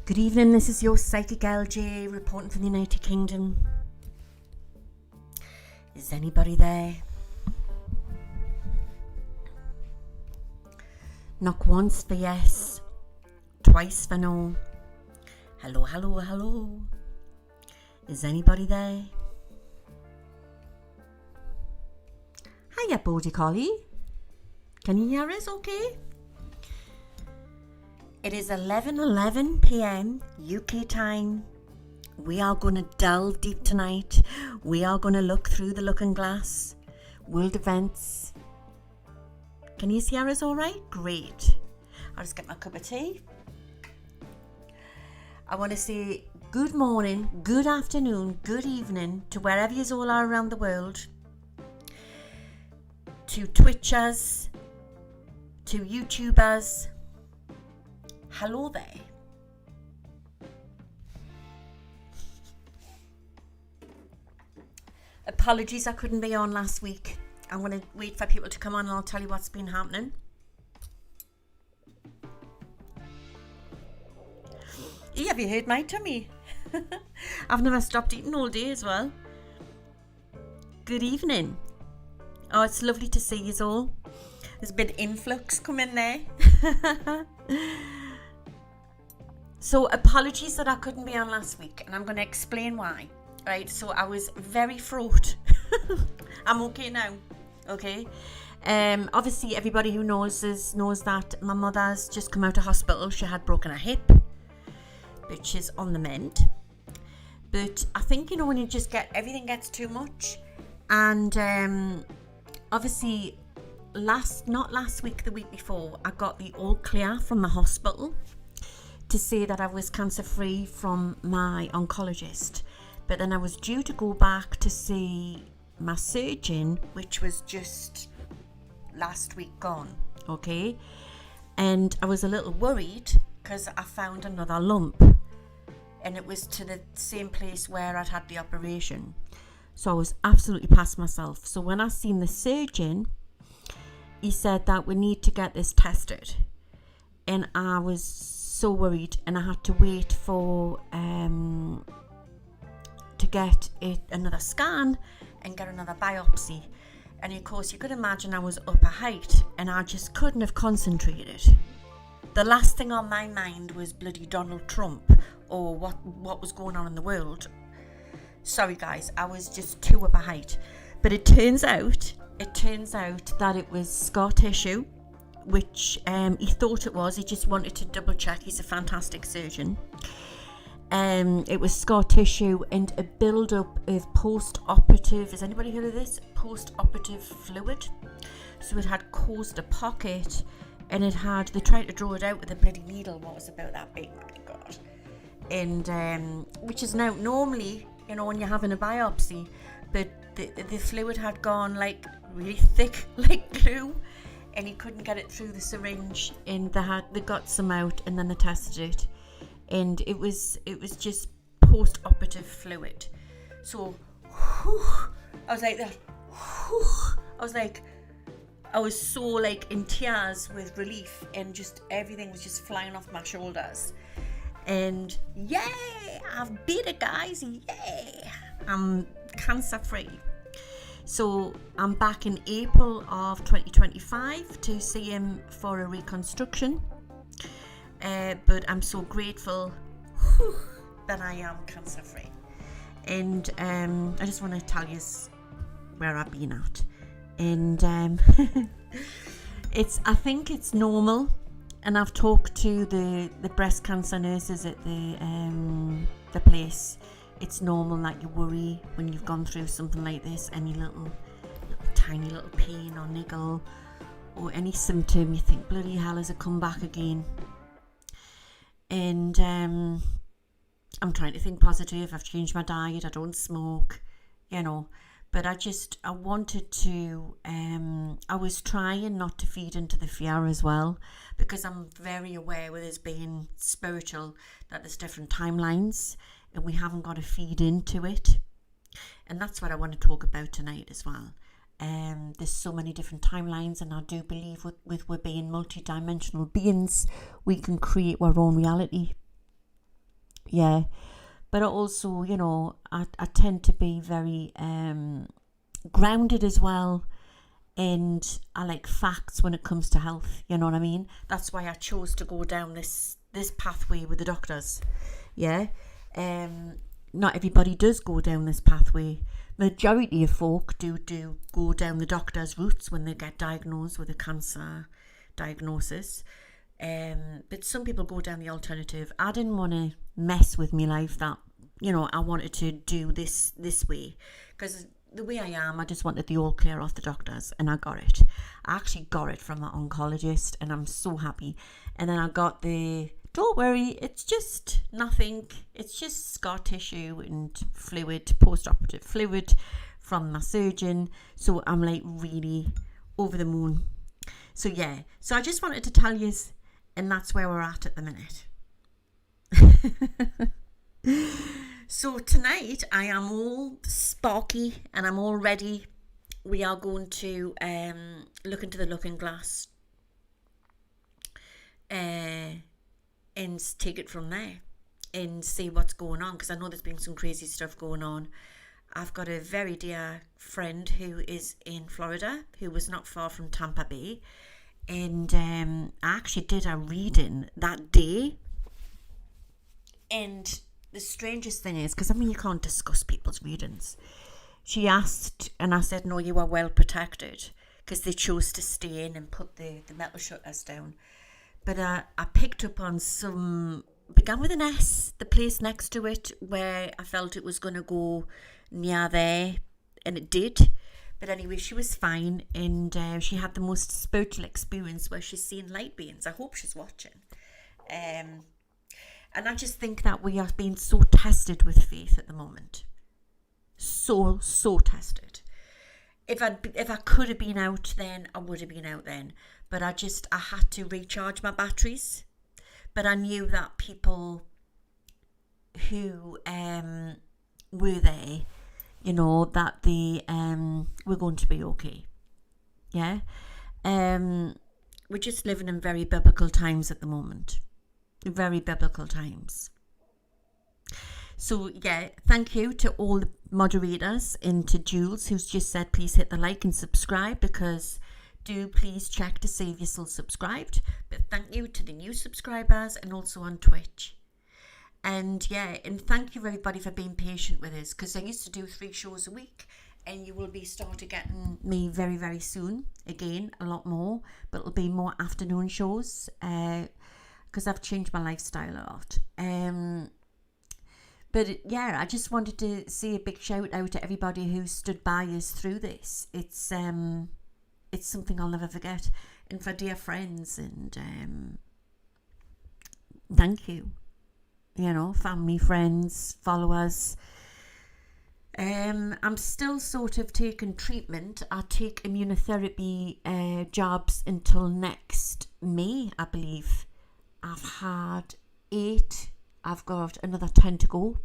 Good evening, this is your Psychic LJ reporting from the United Kingdom. Is anybody there? Knock once for yes, twice for no. Hello, hello, hello. Is anybody there? Hiya, Bodie Collie. Can you hear us okay? It is 11:11 p.m. UK time. We are going to delve deep tonight. We are going to look through the looking glass. World events. Can you hear us all right? Great. I'll just get my cup of tea. I want to say good morning, good afternoon, good evening to wherever you all are around the world. To Twitchers, to YouTubers. Hello there. Apologies I couldn't be on last week. I'm going to wait for people to come on and I'll tell you what's been happening. Have you heard my tummy? I've never stopped eating all day as well. Good evening. Oh, it's lovely to see you all. There's a bit of influx coming there. So apologies that I couldn't be on last week, and I'm going to explain why. Right, so I was very fraught. I'm okay now. Okay. Obviously, everybody who knows that my mother's just come out of hospital. She had broken her hip, which is on the mend. But I think, when you just everything gets too much, and obviously, not last week, the week before, I got the all clear from the hospital to say that I was cancer free from my oncologist. But then I was due to go back to see my surgeon, which was just last week gone, okay? And I was a little worried because I found another lump, and it was to the same place where I'd had the operation. So I was absolutely past myself. So when I seen the surgeon, he said that we need to get this tested. And I was so worried, and I had to wait for to get another scan and get another biopsy. And of course, you could imagine I was up a height and I just couldn't have concentrated. The last thing on my mind was bloody Donald Trump or what was going on in the world. Sorry guys, I was just too up a height. But it turns out that it was scar tissue, which he thought it was. He just wanted to double check. He's a fantastic surgeon. It was scar tissue and a build-up of post-operative, has anybody heard of this? Post-operative fluid. So it had caused a pocket, and they tried to draw it out with a bloody needle. What was about that big? My God. And which is now normally, when you're having a biopsy, but the fluid had gone like really thick, like glue, and he couldn't get it through the syringe, and they got some out, and then they tested it, and it was just post-operative fluid. So I was like that. I was so like in tears with relief, and just everything was just flying off my shoulders. And yay, I've beat it, guys. Yay, I'm cancer free. So I'm back in April of 2025 to see him for a reconstruction. But I'm so grateful that I am cancer free. And I just want to tell you where I've been at. And I think it's normal. And I've talked to the breast cancer nurses at the place. It's normal that you worry when you've gone through something like this. Any little tiny little pain or niggle or any symptom, you think, bloody hell, has it come back again? And I'm trying to think positive. I've changed my diet. I don't smoke, But I wanted to, I was trying not to feed into the fear as well, because I'm very aware with us being spiritual that there's different timelines and we haven't got to feed into it. And that's what I want to talk about tonight as well. There's so many different timelines, and I do believe with we're being multi-dimensional beings, we can create our own reality. yeah. But also, you know, I tend to be very grounded as well, and I like facts when it comes to health, you know what I mean? That's why I chose to go down this pathway with the doctors. Yeah. Not everybody does go down this pathway. Majority of folk do go down the doctor's routes when they get diagnosed with a cancer diagnosis. But some people go down the alternative. I didn't want to mess with my life that, you know, I wanted to do this way, because the way I am, I just wanted the all clear off the doctors, and I got it. I actually got it from my oncologist, and I'm so happy. And then I got the, don't worry, it's just nothing. It's just scar tissue and fluid, post-operative fluid from my surgeon. So I'm like really over the moon. So yeah, so I just wanted to tell you, and that's where we're at the minute. So tonight I am all sparky and I'm all ready. We are going to look into the looking glass and take it from there and see what's going on, because I know there's been some crazy stuff going on. I've got a very dear friend who is in Florida, who was not far from Tampa Bay, and I actually did a reading that day. And the strangest thing is, because I mean, you can't discuss people's readings. She asked, and I said, no, you are well protected, because they chose to stay in and put the metal shutters down. But I picked up on some, began with an S, the place next to it, where I felt it was going to go near there, and it did. But anyway, she was fine, and she had the most spiritual experience where she's seeing light beings. I hope she's watching. And I just think that we are being so tested with faith at the moment. So tested. If I could have been out then, I would have been out then. But I had to recharge my batteries. But I knew that people who were there, you know, that they were going to be okay. Yeah. We're just living in very biblical times at the moment. Very biblical times. So yeah, thank you to all the moderators and to Jules, who's just said please hit the like and subscribe, because do please check to see if you're still subscribed. But thank you to the new subscribers and also on Twitch. And yeah, and thank you everybody for being patient with us, because I used to do 3 shows a week, and you will be starting getting me very, very soon again, a lot more, but it'll be more afternoon shows, because I've changed my lifestyle a lot. But yeah, I just wanted to say a big shout out to everybody who stood by us through this. It's something I'll never forget. And for dear friends, and thank you. You know, family, friends, followers. I'm still sort of taking treatment. I take immunotherapy jabs until next May, I believe. I've had 8. I've got another 10 to go.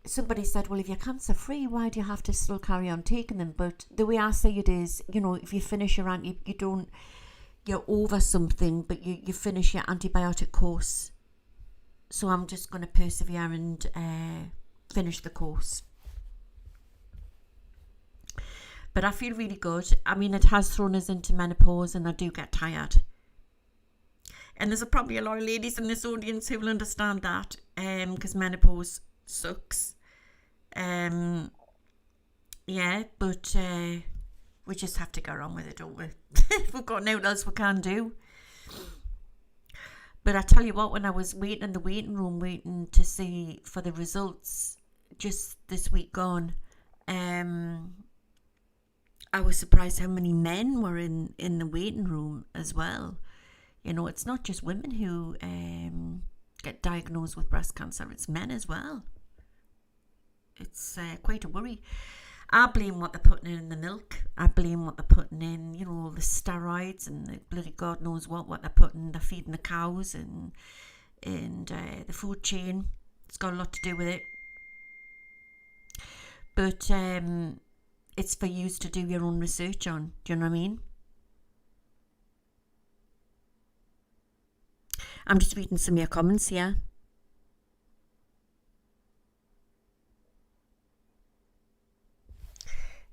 Somebody said, well, if you're cancer free, why do you have to still carry on taking them? But the way I say it is, you know, if you finish your you're over something, but you finish your antibiotic course. So I'm just going to persevere and finish the course. But I feel really good. I mean, it has thrown us into menopause, and I do get tired. And there's probably a lot of ladies in this audience who will understand that, because menopause sucks. Yeah, but we just have to go on with it, don't we? We've got nothing else we can do. But I tell you what, when I was waiting in the waiting room, waiting to see for the results just this week gone, I was surprised how many men were in the waiting room as well. You know, it's not just women who get diagnosed with breast cancer, it's men as well. It's quite a worry. I blame what they're putting in the milk. I blame what they're putting in, you know, the steroids and the bloody God knows what they're putting. They're feeding the cows and the food chain. It's got a lot to do with it. But it's for you to do your own research on. Do you know what I mean? I'm just reading some of your comments here.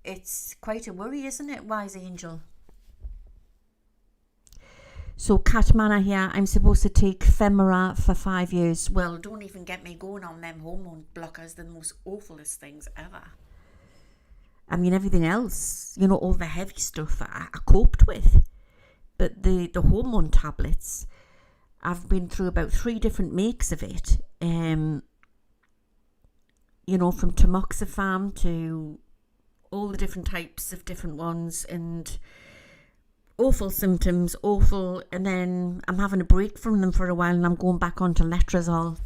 it's quite a worry, isn't it, Wise Angel? So Cat Manor here, I'm supposed to take Femora for 5 years. Well, don't even get me going on them hormone blockers, the most awfulest things ever. I mean, everything else, you know, all the heavy stuff I coped with. But the hormone tablets, I've been through about 3 different makes of it. You know, from tamoxifen to all the different types of different ones, and awful symptoms, awful, and then I'm having a break from them for a while and I'm going back onto letrozole.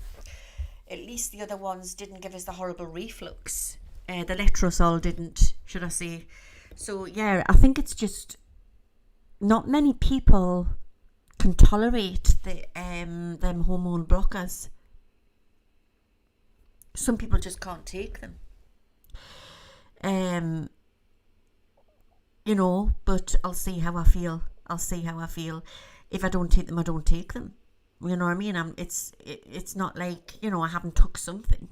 At least the other ones didn't give us the horrible reflux. The letrozole didn't, should I say. So yeah, I think it's just not many people can tolerate them hormone blockers. Some people just can't take them. You know, but I'll see how I feel. If I don't take them, I don't take them. You know what I mean? It's not like, you know, I haven't took something.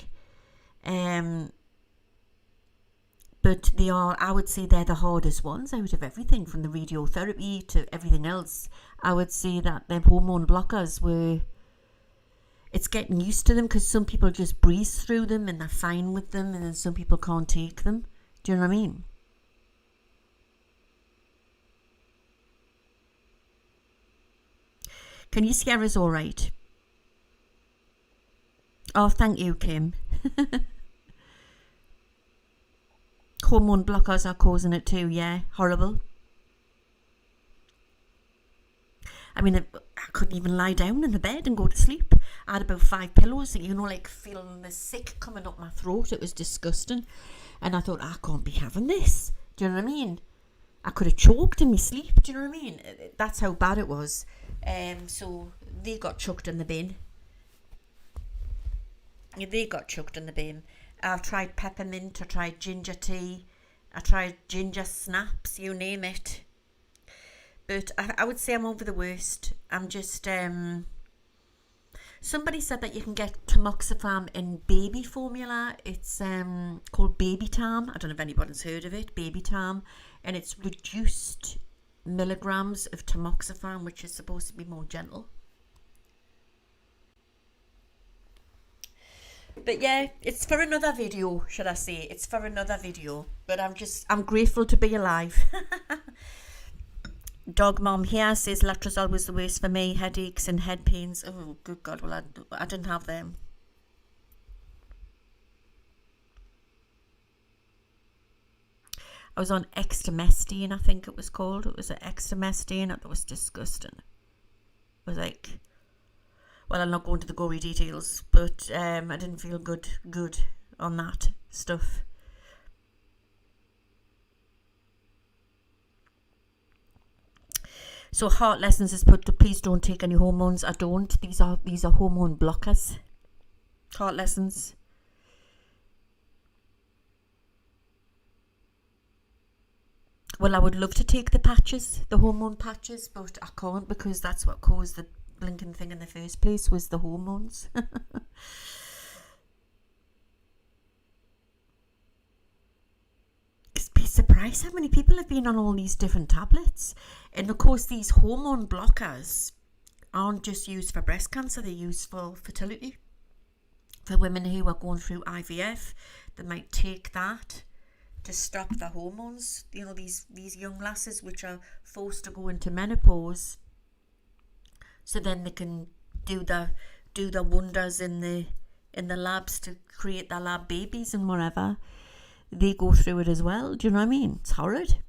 But they are, I would say they're the hardest ones out of everything, from the radiotherapy to everything else. I would say that them hormone blockers it's getting used to them, because some people just breeze through them and they're fine with them, and then some people can't take them. Do you know what I mean? Can you scare us all right? Oh, thank you, Kim. Hormone blockers are causing it too, yeah. Horrible. I mean, I couldn't even lie down in the bed and go to sleep. I had about 5 pillows, you know, like feeling the sick coming up my throat. It was disgusting. And I thought, I can't be having this. Do you know what I mean? I could have choked in my sleep. Do you know what I mean? That's how bad it was. So they got chucked in the bin. I've tried peppermint, I tried ginger tea, I tried ginger snaps, you name it. But I would say I'm over the worst. I'm just, somebody said that you can get tamoxifen in baby formula. It's called Baby Tam. I don't know if anybody's heard of it, Baby Tam. And it's reduced milligrams of tamoxifen, which is supposed to be more gentle. But yeah, it's for another video, should I say. It's for another video. But I'm grateful to be alive. Dog Mom here says letrozole was the worst for me. Headaches and head pains. Oh, good God. Well, I didn't have them. I was on extremestine, I think it was called. It was an extremestine. That was disgusting. It was like, well, I'm not going to the gory details, but I didn't feel good on that stuff. So Heart Lessons is put to, please don't take any hormones. I don't. These are hormone blockers. Heart Lessons. Well, I would love to take the patches, the hormone patches, but I can't, because that's what caused the blinking thing in the first place, was the hormones. Be surprised how many people have been on all these different tablets. And of course, these hormone blockers aren't just used for breast cancer, they're used for fertility. For women who are going through IVF, they might take that to stop the hormones. You know, these young lasses which are forced to go into menopause, so then they can do the wonders in the labs to create their lab babies and whatever. They go through it as well. Do you know what I mean? It's horrid.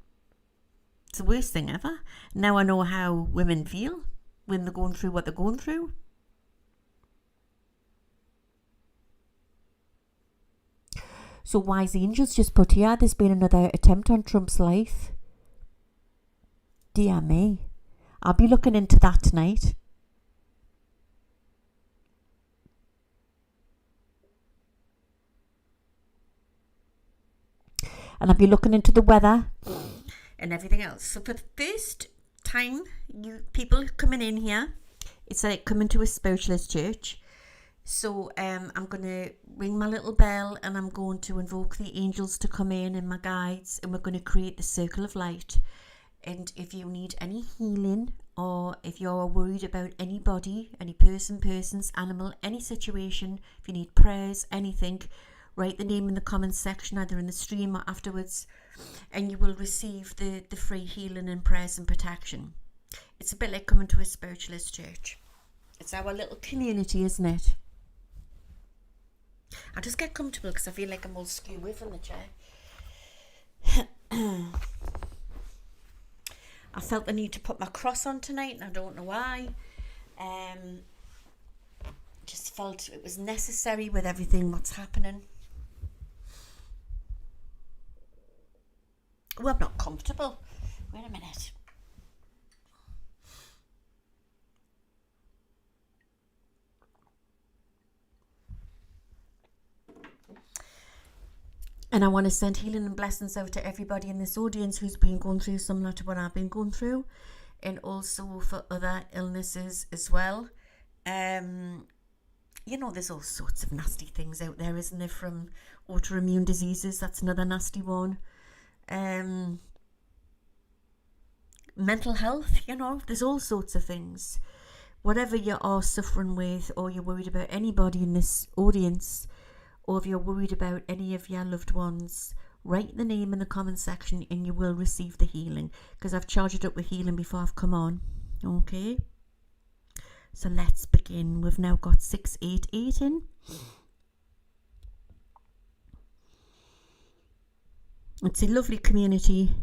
It's the worst thing ever. Now I know how women feel when they're going through what they're going through. So Wise Angels just put here, there's been another attempt on Trump's life. Dear me. I'll be looking into that tonight. And I'll be looking into the weather and everything else. So for the first time, you people coming in here, it's like coming to a spiritualist church. So I'm going to ring my little bell and I'm going to invoke the angels to come in and my guides, and we're going to create the circle of light. And if you need any healing, or if you're worried about anybody, any persons, animal, any situation, if you need prayers, anything, write the name in the comments section, either in the stream or afterwards, and you will receive the free healing and prayers and protection. It's a bit like coming to a spiritualist church. It's our little community, isn't it? I'll just get comfortable because I feel like I'm all skew away from the chair. I felt the need to put my cross on tonight, and I don't know why. Just felt it was necessary with everything what's happening. Oh, I'm not comfortable. Wait a minute. And I want to send healing and blessings out to everybody in this audience who's been going through similar to what I've been going through, and also for other illnesses as well. You know, there's all sorts of nasty things out there, isn't there? From autoimmune diseases, that's another nasty one. Mental health, you know, there's all sorts of things. Whatever you are suffering with, or you're worried about anybody in this audience, or if you're worried about any of your loved ones, write the name in the comment section and you will receive the healing, because I've charged it up with healing before I've come on. Okay, so let's begin. We've now got 688 in. It's a lovely community,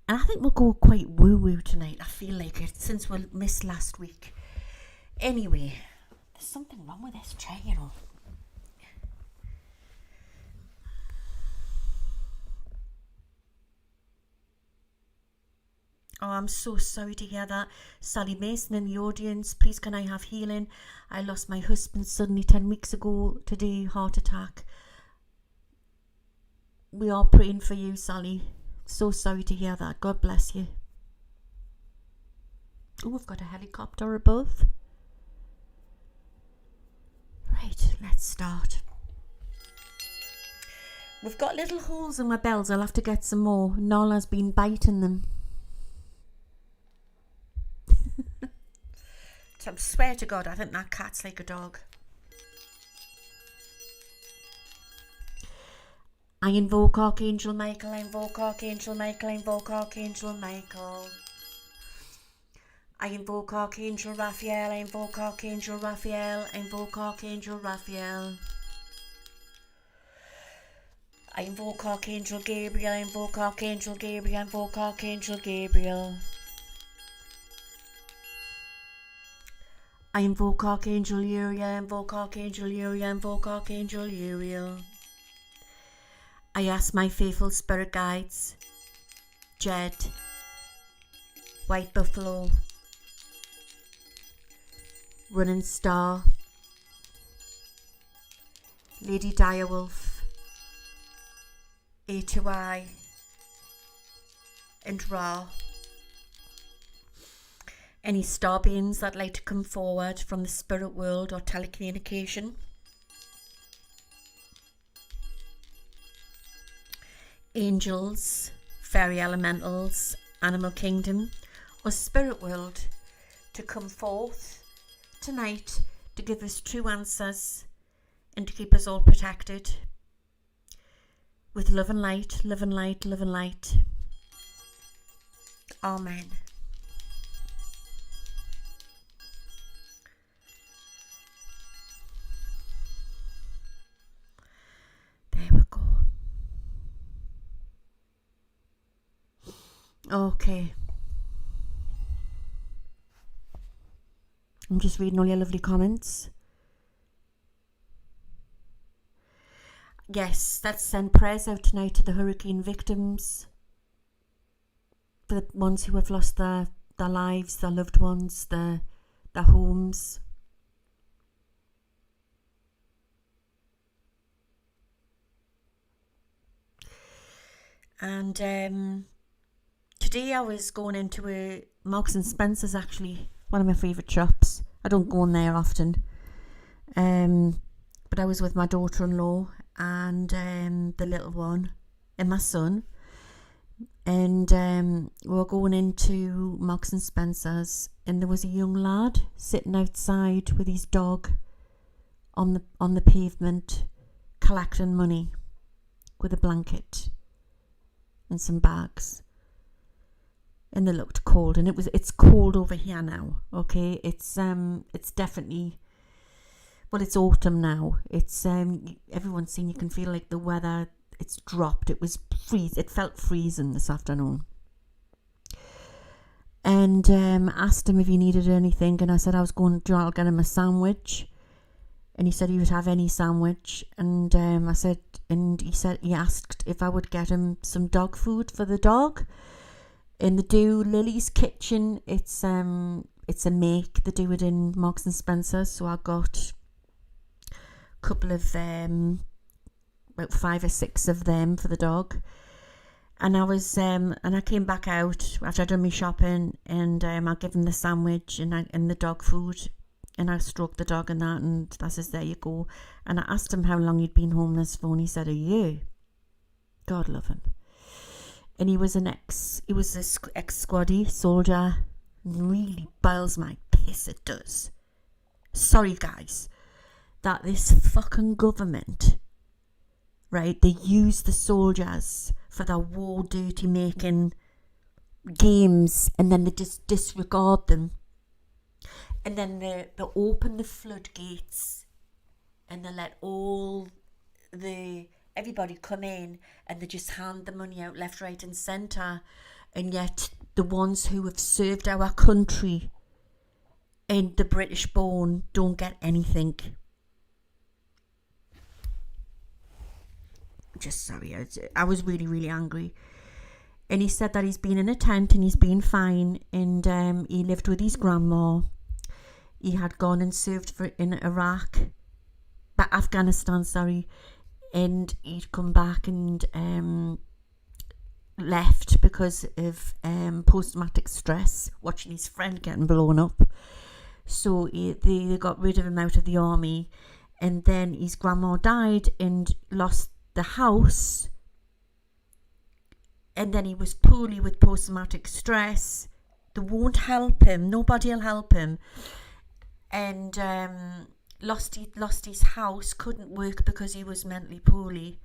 and I think we'll go quite woo-woo tonight. I feel like it, since we missed last week. Anyway, there's something wrong with this chair, you know. Oh, I'm so sorry to hear that. Sally Mason in the audience, please can I have healing? I lost my husband suddenly 10 weeks ago today, heart attack. We are praying for you, Sally. So sorry to hear that. God bless you. Oh, we've got a helicopter above. Right, let's start. We've got little holes in my bells. I'll have to get some more. Nala's been biting them. So I swear to God, I think that cat's like a dog. I invoke Archangel Michael, I invoke Archangel Michael, I invoke Archangel Michael. I invoke Archangel Raphael, I invoke Archangel Raphael, I invoke Archangel Raphael. I invoke Archangel Gabriel, I invoke Archangel Gabriel, I invoke Archangel Gabriel. I invoke Archangel Uriel, I invoke Archangel Uriel, I invoke Archangel Uriel. I ask my faithful spirit guides, Jed, White Buffalo, Running Star, Lady Direwolf, A2I, and Ra. Any star beings that like to come forward from the spirit world or telecommunication. Angels, fairy elementals, animal kingdom, or spirit world to come forth tonight to give us true answers and to keep us all protected with love and light, love and light, love and light. Amen. There we go. Okay. I'm just reading all your lovely comments. Yes, let's send prayers out tonight to the hurricane victims, for the ones who have lost their lives, their loved ones, their homes. And today I was going into a Marks and Spencer's, actually, one of my favourite shops. I don't go in there often. But I was with my daughter-in-law and the little one and my son, and we were going into Marks and Spencer's, and there was a young lad sitting outside with his dog on the pavement collecting money with a blanket and some bags. And they looked cold, and it's cold over here now. Okay, it's definitely, well, it's autumn now. It's everyone's seen, you can feel like the weather, it's dropped. It felt freezing this afternoon. And asked him if he needed anything, and I said I was going to, I'll get him a sandwich. And he said he would have any sandwich, and I said, and he asked if I would get him some dog food for the dog. And they do Lily's Kitchen. It's a make. They do it in Marks and Spencer. So I got a couple of about 5 or 6 of them for the dog. And I was and I came back out after I'd done my shopping, and I gave him the sandwich and the dog food. And I stroked the dog and that, and I says, there you go. And I asked him how long he'd been homeless for, and he said a year. God love him. And he was an ex-squaddy soldier. Really boils my piss, it does. Sorry, guys, that this fucking government, right, they use the soldiers for their war dirty making games, and then they just disregard them. And then they open the floodgates, and they let everybody come in, and they just hand the money out left, right and centre. And yet the ones who have served our country and the British born don't get anything. Just sorry, I was really, really angry. And he said that he's been in a tent and he's been fine, and he lived with his grandma. He had gone and served in Afghanistan, and he'd come back and left because of post-traumatic stress, watching his friend getting blown up. So they got rid of him out of the army, and then his grandma died and lost the house, and then he was poorly with post-traumatic stress. They won't help him, nobody will help him. And lost his house, couldn't work because he was mentally poorly,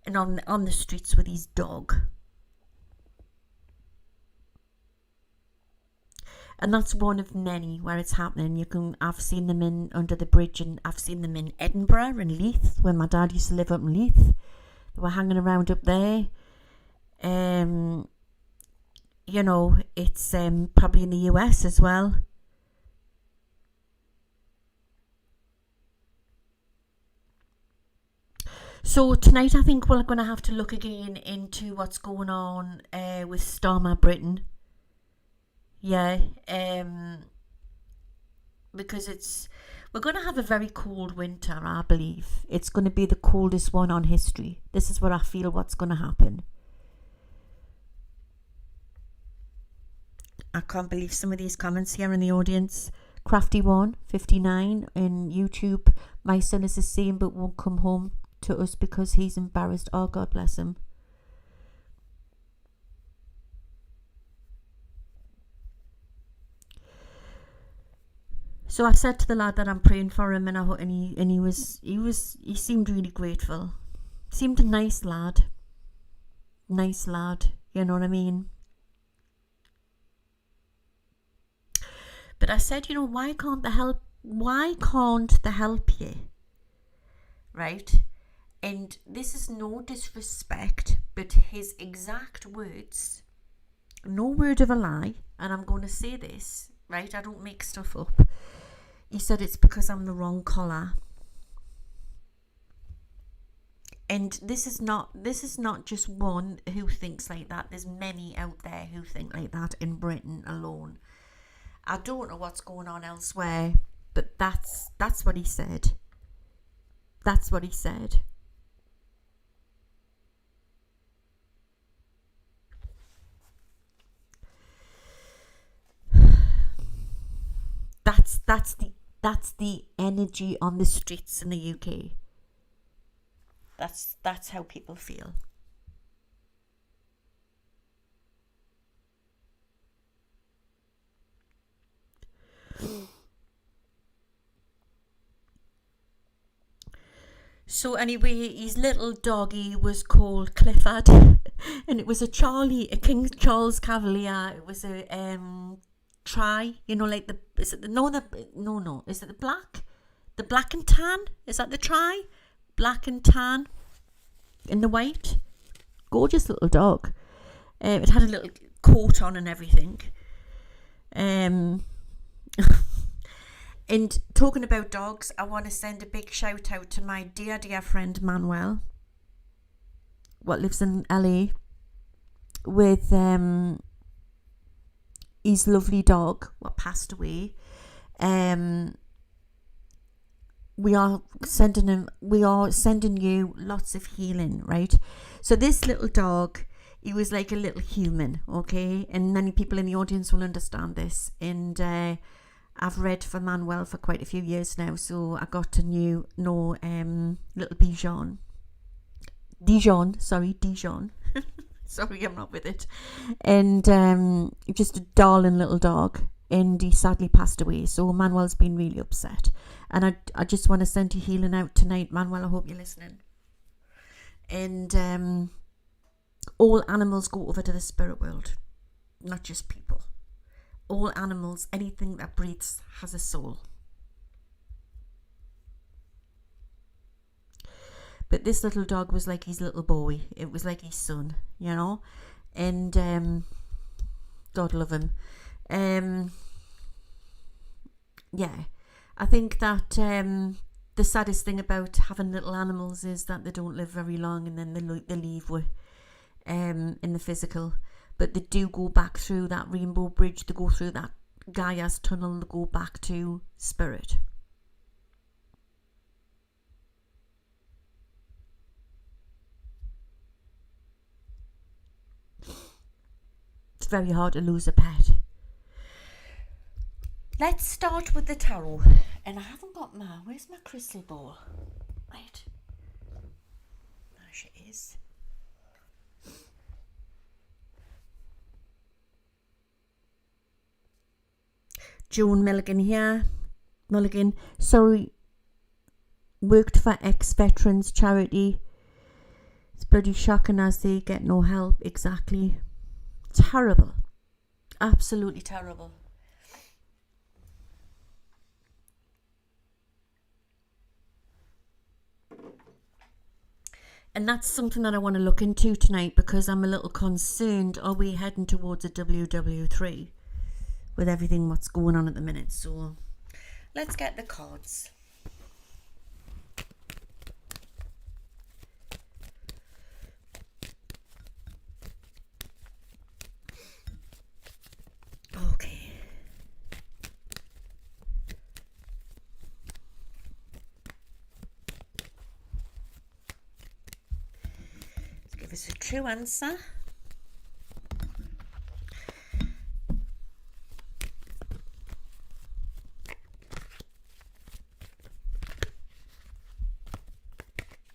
and on the streets with his dog. And that's one of many where it's happening. I've seen them in under the bridge, and I've seen them in Edinburgh and Leith, when my dad used to live up in Leith. They were hanging around up there. It's probably in the US as well. So tonight I think we're going to have to look again into what's going on with Starmer Britain. Yeah, because we're going to have a very cold winter, I believe. It's going to be the coldest one on history. This is what I feel what's going to happen. I can't believe some of these comments here in the audience. Crafty159 in YouTube. My son is the same but won't come home to us because he's embarrassed. Oh, God bless him. So I said to the lad that I'm praying for him, and he seemed really grateful. Seemed a nice lad. Nice lad, you know what I mean? But I said, why can't they help you? Right? And this is no disrespect, but his exact words, no word of a lie, and I'm going to say this, right? I don't make stuff up. He said it's because I'm the wrong colour. And this is not just one who thinks like that. There's many out there who think like that in Britain alone. I don't know what's going on elsewhere, but that's what he said. That's what he said. that's the energy on the streets in the UK. That's how people feel. So anyway, his little doggy was called Clifford, and it was a King Charles Cavalier. It was a tri, like is it the black and tan? Is that the tri? Black and tan, in the white. Gorgeous little dog. It had a little coat on and everything. And talking about dogs, I want to send a big shout out to my dear friend Manuel, what lives in LA, with his lovely dog, what passed away. We are sending you lots of healing, right? So this little dog, he was like a little human, okay? And many people in the audience will understand this. And I've read for Manuel for quite a few years now, so I got to know little Dijon. Sorry, I'm not with it. And just a darling little dog, and he sadly passed away. So Manuel's been really upset, and I just want to send you healing out tonight, Manuel. I hope you're listening. And all animals go over to the spirit world, not just people. All animals, anything that breathes, has a soul. But this little dog was like his little boy. It was like his son, And God love him. Yeah, I think that the saddest thing about having little animals is that they don't live very long, and then they leave with in the physical. But they do go back through that rainbow bridge. They go through that Gaia's tunnel. They go back to spirit. It's very hard to lose a pet. Let's start with the tarot. And I haven't got where's my crystal ball? Right. There she is. Joan Mulligan here. Sorry, worked for ex-veterans charity. It's bloody shocking as they get no help. Exactly. Terrible. Absolutely terrible. And that's something that I want to look into tonight, because I'm a little concerned. Are we heading towards a WW3? With everything what's going on at the minute. So let's get the cards. Okay. Let's give us a true answer.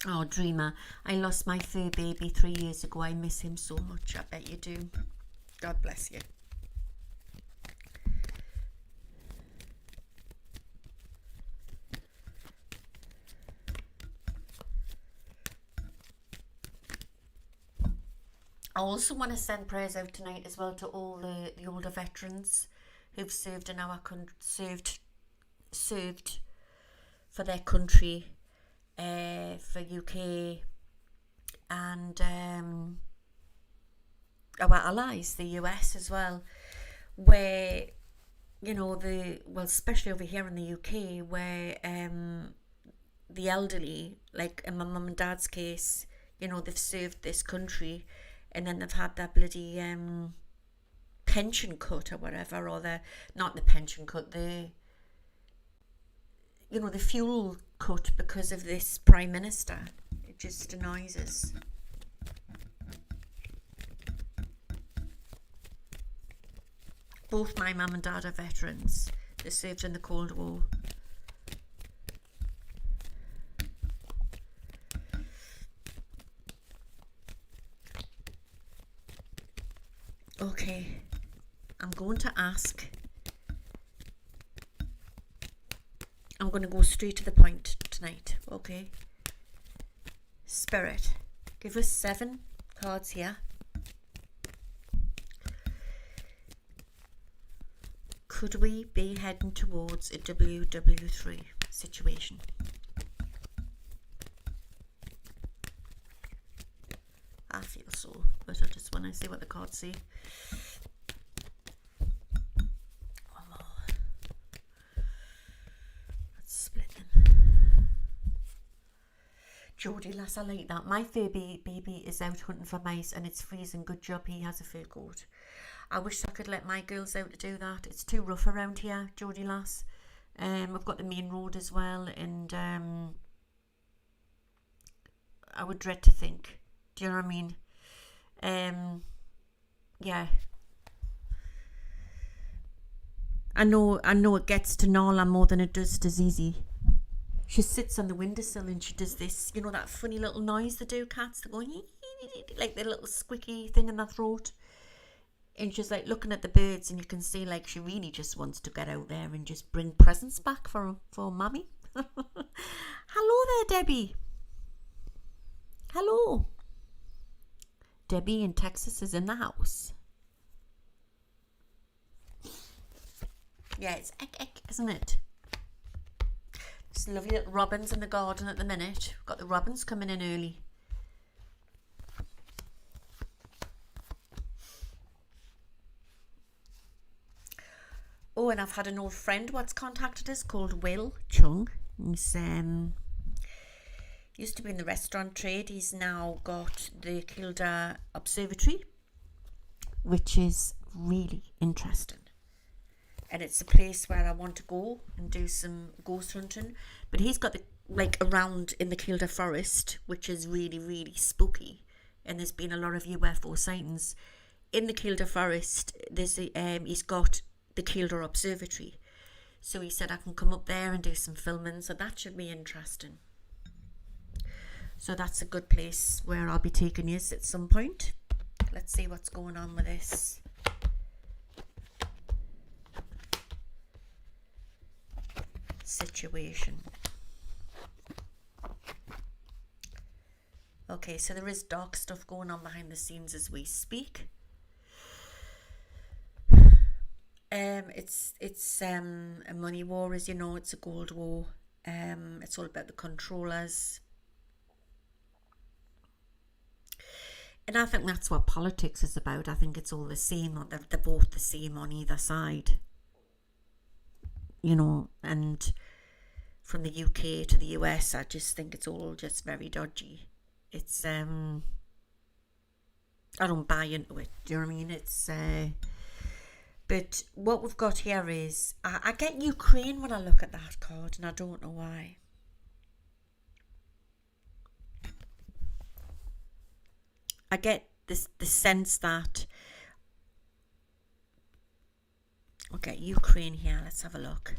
Oh, dreamer. I lost my fur baby 3 years ago. I miss him so much. I bet you do. God bless you. I also want to send prayers out tonight as well to all the older veterans who've served in our served for their country, for UK and our allies, the US as well, where especially over here in the UK, where the elderly, like in my mum and dad's case, they've served this country, and then they've had their bloody pension cut or whatever, or not the pension cut, the fuel cut because of this Prime Minister. It just annoys us. Both my mum and dad are veterans. They served in the Cold War. Okay, I'm going to ask. I'm going to go straight to the point tonight, okay? Spirit, give us 7 cards here. Could we be heading towards a WW3 situation? I feel so, but I just want to see what the cards say. One more. Let's split them. Jodie, lass, I like that. My fur baby is out hunting for mice and it's freezing. Good job he has a fur coat. I wish I could let my girls out to do that. It's too rough around here, Jodie lass. I've got the main road as well, and I would dread to think. Do you know what I mean? Yeah. I know it gets to Nala more than it does to Zizi. She sits on the windowsill and she does this, you know, that funny little noise they do, cats. They go, like the little squeaky thing in their throat. And she's like looking at the birds, and you can see like she really just wants to get out there and just bring presents back for Mummy. Hello there, Debbie. Hello. Debbie in Texas is in the house. Yeah, it's egg, isn't it? There's lovely little robins in the garden at the minute. We've got the robins coming in early. Oh, and I've had an old friend what's contacted us called Will Chung. He's used to be in the restaurant trade. He's now got the Kildare Observatory, which is really interesting. And it's a place where I want to go and do some ghost hunting. But he's got the around in the Kildare Forest, which is really, really spooky. And there's been a lot of UFO sightings. In the Kildare Forest, there's he's got the Kildare Observatory. So he said I can come up there and do some filming, so that should be interesting. So that's a good place where I'll be taking you at some point. Let's see what's going on with this. Situation. Okay, so there is dark stuff going on behind the scenes as we speak. It's a money war, as you know. It's a gold war. It's all about the controllers, and I think that's what politics is about. I think it's all the same. They're both the same on either side, you know. And from the UK to the US, I just think it's all just very dodgy. It's I don't buy into it. Do you know what I mean? It's but what we've got here is, I get Ukraine when I look at that card, and I don't know why. I get the sense that, okay, Ukraine here, let's have a look.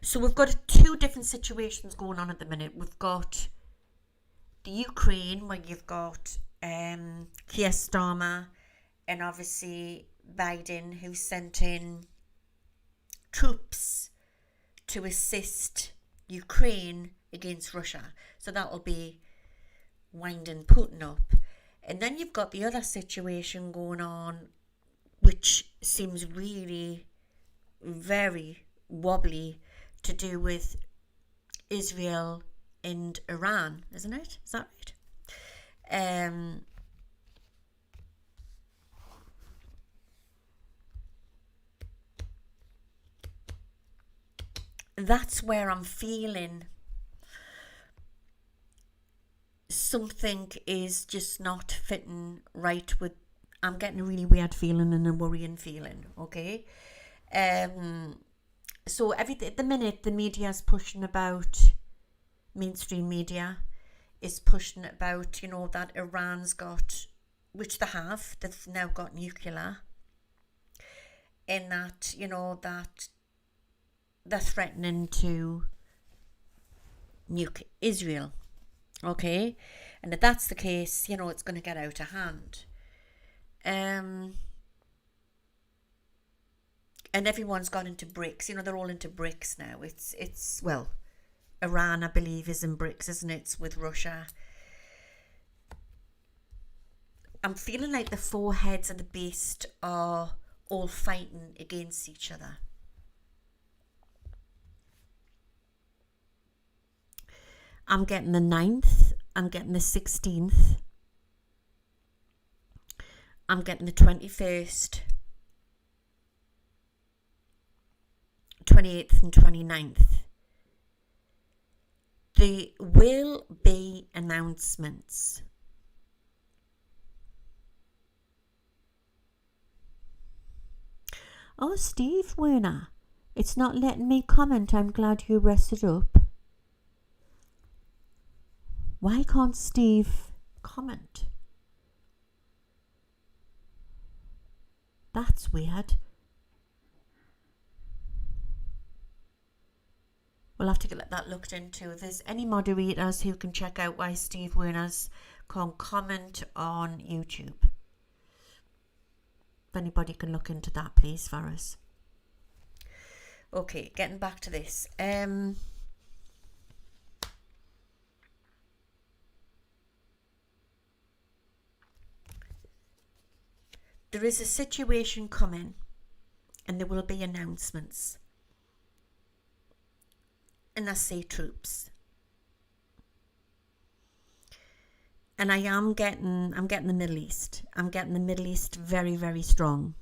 So we've got 2 different situations going on at the minute. We've got the Ukraine, where you've got Keir Starmer and obviously Biden, who sent in troops to assist Ukraine against Russia. So that will be winding Putin up. And then you've got the other situation going on, which seems really very wobbly, to do with Israel and Iran, isn't it? Is that right? That's where I'm feeling something is just not fitting right with. I'm getting a really weird feeling and a worrying feeling, okay? So at the minute, the media is pushing about, mainstream media is pushing about, you know, that Iran's got, which they've now got nuclear, and that, you know, that they're threatening to nuke Israel. Okay, and if that's the case, you know, it's going to get out of hand. And everyone's gone into BRICS. You know, they're all into BRICS now. It's well, Iran, I believe, is in BRICS, isn't it? It's with Russia. I'm feeling like the four heads of the beast are all fighting against each other. I'm getting the 9th. I'm getting the 16th. I'm getting the 21st, 28th and 29th. There will be announcements. Oh, Steve Werner, it's not letting me comment. I'm glad you rested up. Why can't Steve comment? That's weird. We'll have to get that looked into. If there's any moderators who can check out why Steve Werner's can't comment on YouTube. If anybody can look into that, please, for us. Okay, getting back to this. There is a situation coming and there will be announcements. And I say troops. And I'm getting the Middle East. I'm getting the Middle East very, very strong.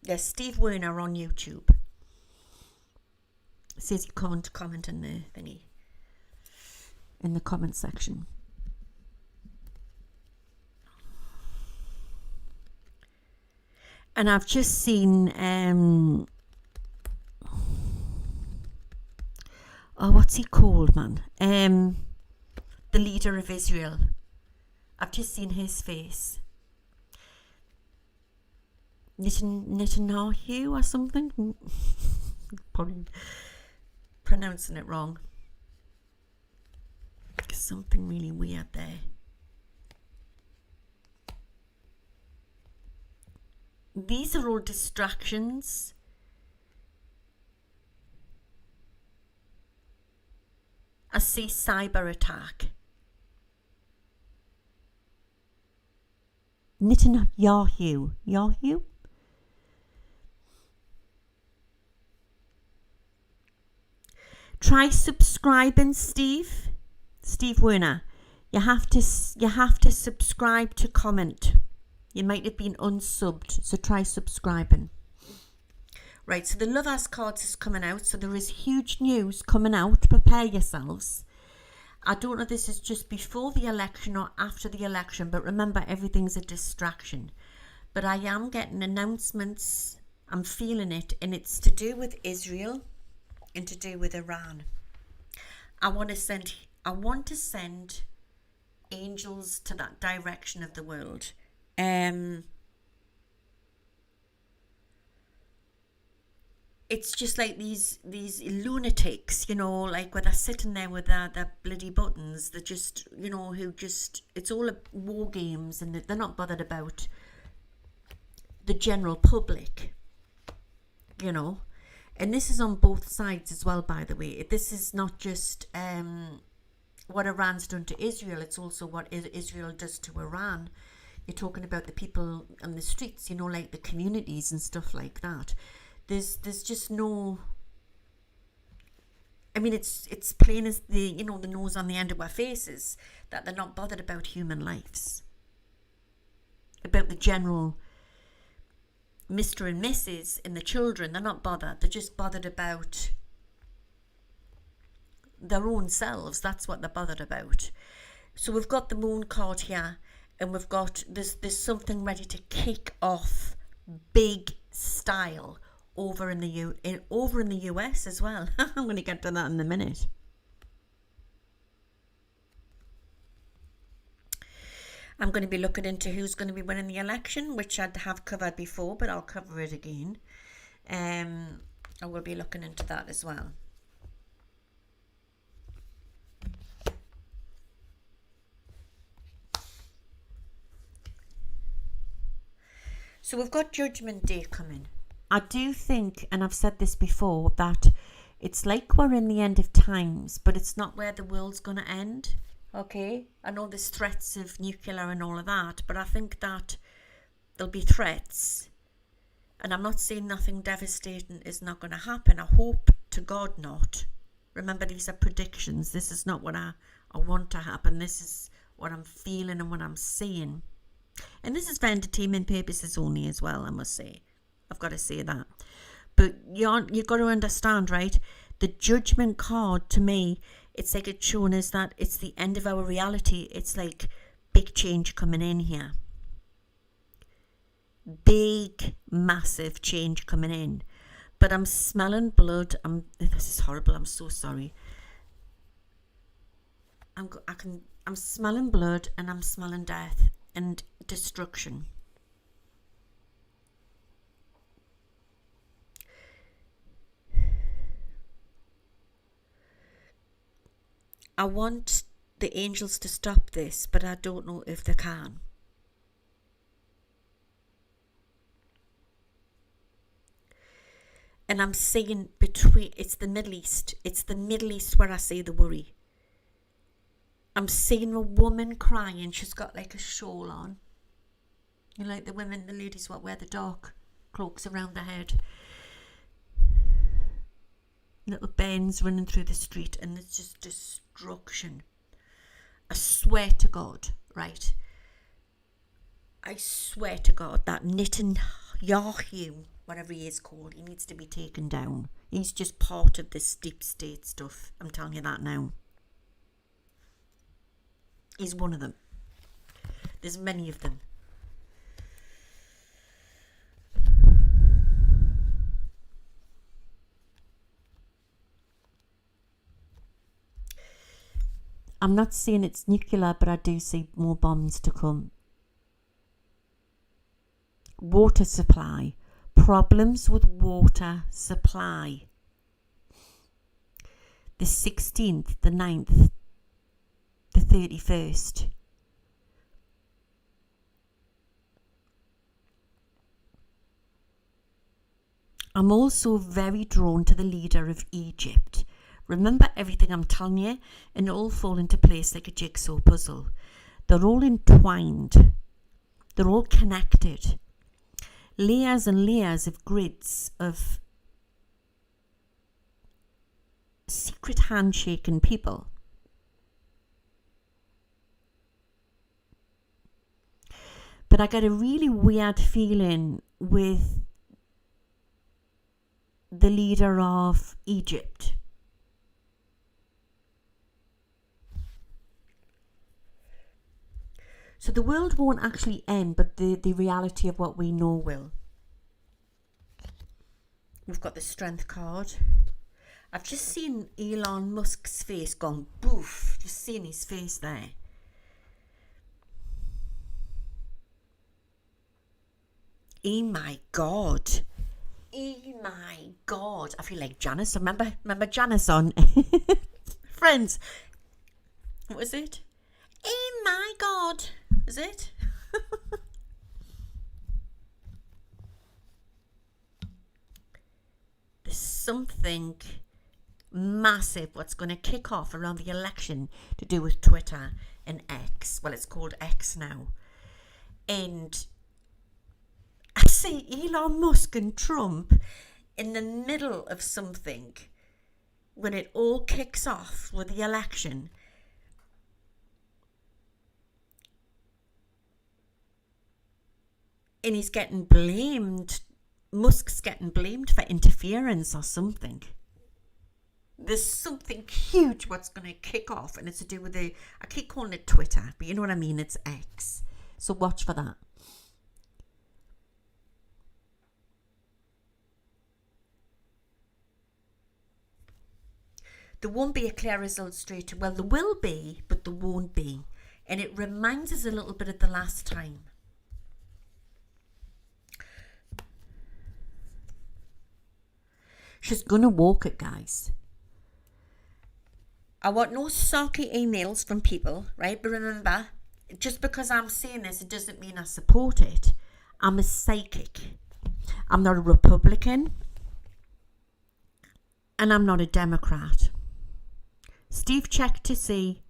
There's Steve Werner on YouTube. It says you can't comment in the thingy. In the comment section. And I've just seen what's he called, man? The leader of Israel. I've just seen his face. Netanyahu or something? Probably pronouncing it wrong. Something really weird there. These are all distractions. I see cyber attack. Netanyahu. Yahoo? Try subscribing, Steve. Steve Werner. You have to subscribe to comment. You might have been unsubbed, so try subscribing. Right, so the Love As cards is coming out, so there is huge news coming out. Prepare yourselves. I don't know if this is just before the election or after the election, but remember, everything's a distraction. But I am getting announcements. I'm feeling it, and it's to do with Israel and to do with Iran. I want to send angels to that direction of the world. It's just like these lunatics, you know, like where they're sitting there with their bloody buttons. They're just, you know, it's all war games, and they're not bothered about the general public, you know. And this is on both sides as well, by the way. This is not just what Iran's done to Israel, it's also what Israel does to Iran. You're talking about the people on the streets, you know, like the communities and stuff like that. There's just no. I mean, it's plain as the nose on the end of our faces that they're not bothered about human lives, about the general Mr. and Mrs. and the children. They're not bothered. They're just bothered about their own selves. That's what they're bothered about. So we've got the moon card here, and we've got there's something ready to kick off big style over in the US as well. I'm going to get to that in a minute. I'm going to be looking into who's going to be winning the election, which I have covered before, but I'll cover it again. I will be looking into that as well. So we've got Judgment Day coming. I do think, and I've said this before, that it's like we're in the end of times, but it's not where the world's going to end. Okay? I know there's threats of nuclear and all of that, but I think that there'll be threats. And I'm not saying nothing devastating is not going to happen. I hope to God not. Remember, these are predictions. This is not what I want to happen. This is what I'm feeling and what I'm seeing. And this is for entertainment purposes only as well, I must say. I've got to say that. But you've got to understand, right? The Judgment card, to me, it's like it's showing us that it's the end of our reality. It's like big change coming in here. Big, massive change coming in. But I'm smelling blood. This is horrible. I'm so sorry. I'm smelling blood, and I'm smelling death and destruction. I want the angels to stop this, but I don't know if they can. And I'm seeing it's the Middle East. It's the Middle East where I see the worry. I'm seeing a woman crying. She's got like a shawl on. You know, like the ladies what wear the dark cloaks around their head. Little bands running through the street, and it's just destruction. I swear to God, right? I swear to God that Netanyahu, whatever he is called, he needs to be taken down. He's just part of this deep state stuff. I'm telling you that now. He's one of them. There's many of them. I'm not saying it's nuclear, but I do see more bombs to come. Water supply. Problems with water supply. The 16th, the 9th, the 31st. I'm also very drawn to the leader of Egypt. Remember everything I'm telling you, and it all fall into place like a jigsaw puzzle. They're all entwined. They're all connected. Layers and layers of grids of secret handshaking people. But I get a really weird feeling with the leader of Egypt. So the world won't actually end, but the reality of what we know will. We've got the Strength card. I've just seen Elon Musk's face gone boof. Just seeing his face there. Oh my God. Oh my God. I feel like Janice. Remember Janice on Friends? What was it? Oh my God. Is it? There's something massive what's going to kick off around the election to do with Twitter and X. Well, it's called X now. And I see Elon Musk and Trump in the middle of something when it all kicks off with the election. And he's getting blamed. Musk's getting blamed for interference or something. There's something huge what's going to kick off, and it's to do with I keep calling it Twitter, but you know what I mean, it's X. So watch for that. There won't be a clear result straight away. Well, there will be, but there won't be. And it reminds us a little bit of the last time. She's gonna walk it, guys. I want no sarky emails from people, right? But remember, just because I'm saying this, it doesn't mean I support it. I'm a psychic. I'm not a Republican. And I'm not a Democrat. Steve checked to see.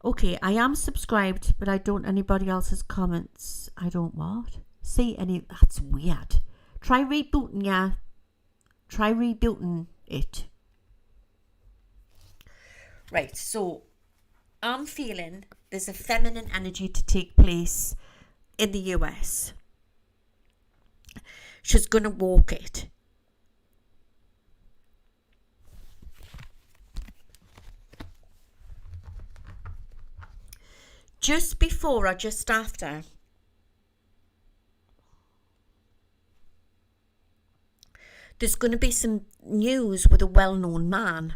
Okay, I am subscribed, but I don't anybody else's comments. I don't what? See any. That's weird. Try rebooting, yeah. Try rebooting it. Right, so I'm feeling there's a feminine energy to take place in the US. She's going to walk it. Just before or just after, there's going to be some news with a well-known man,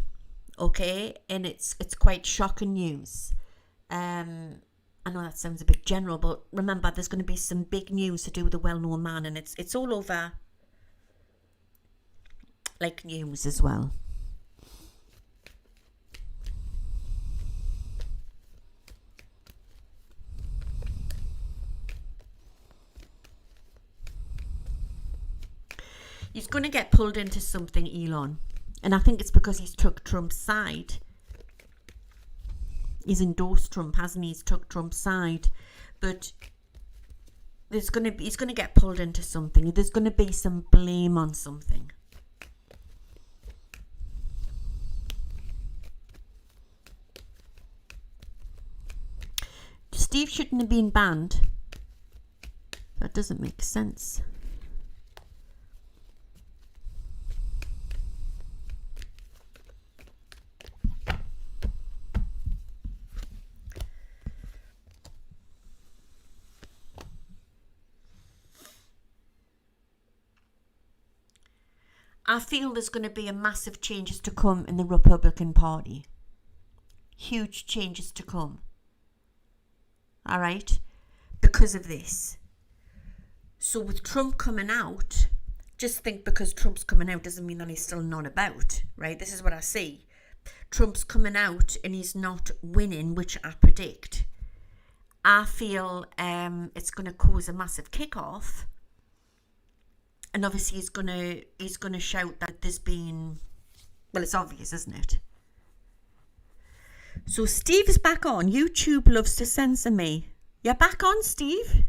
okay? And it's quite shocking news. I know that sounds a bit general, but remember, there's going to be some big news to do with a well-known man, and it's all over, like, news as well. He's going to get pulled into something, Elon. And I think it's because he's took Trump's side. He's endorsed Trump, hasn't he? He's took Trump's side. But he's going to get pulled into something. There's going to be some blame on something. Steve shouldn't have been banned. That doesn't make sense. I feel there's going to be a massive changes to come in the Republican Party. Huge changes to come. All right? Because of this. So with Trump coming out, just think because Trump's coming out doesn't mean that he's still not about, right? This is what I see. Trump's coming out and he's not winning, which I predict. I feel it's going to cause a massive kickoff. And obviously he's gonna shout that there's been, well, it's obvious, isn't it? So Steve is back on. YouTube loves to censor me. You're back on, Steve.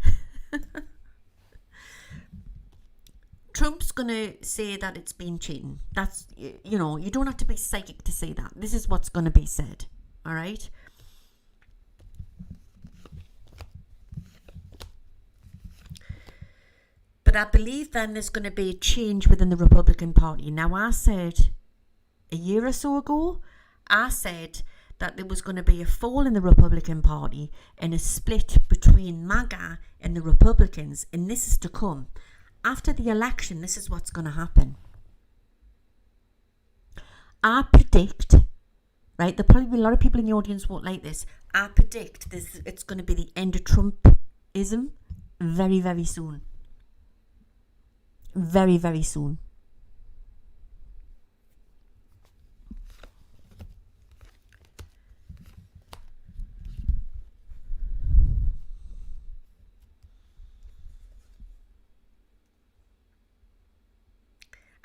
Trump's gonna say that it's been cheating. That's, you know, you don't have to be psychic to say that. This is what's gonna be said. All right. But I believe then there's going to be a change within the Republican Party. Now, I said a year or so ago, I said that there was going to be a fall in the Republican Party and a split between MAGA and the Republicans. And this is to come. After the election, this is what's going to happen. I predict, right, there'll probably be a lot of people in the audience won't like this. I predict it's going to be the end of Trumpism very, very soon. Very, very soon.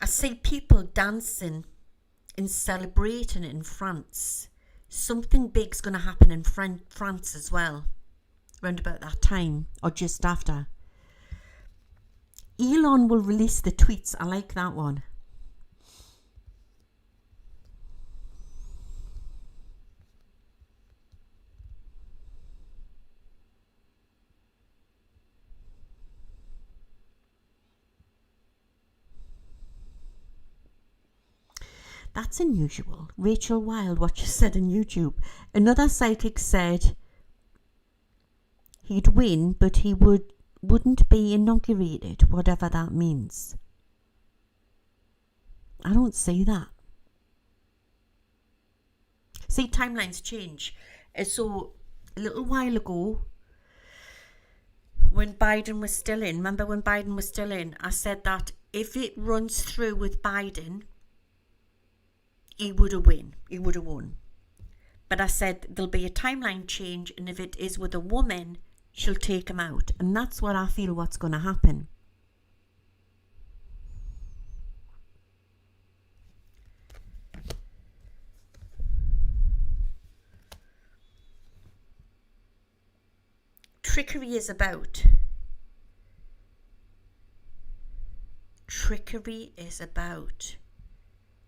I see people dancing and celebrating it in France. Something big's going to happen in France as well. Around about that time or just after. Elon will release the tweets. I like that one. That's unusual. Rachel Wild, what you said on YouTube. Another psychic said he'd win, but he wouldn't be inaugurated, whatever that means. I don't see that. See, timelines change. So a little while ago, when Biden was still in, remember when Biden was still in, I said that if it runs through with Biden, he would have won. But I said there'll be a timeline change, and if it is with a woman, she'll take him out. And that's what I feel what's going to happen. Trickery is about.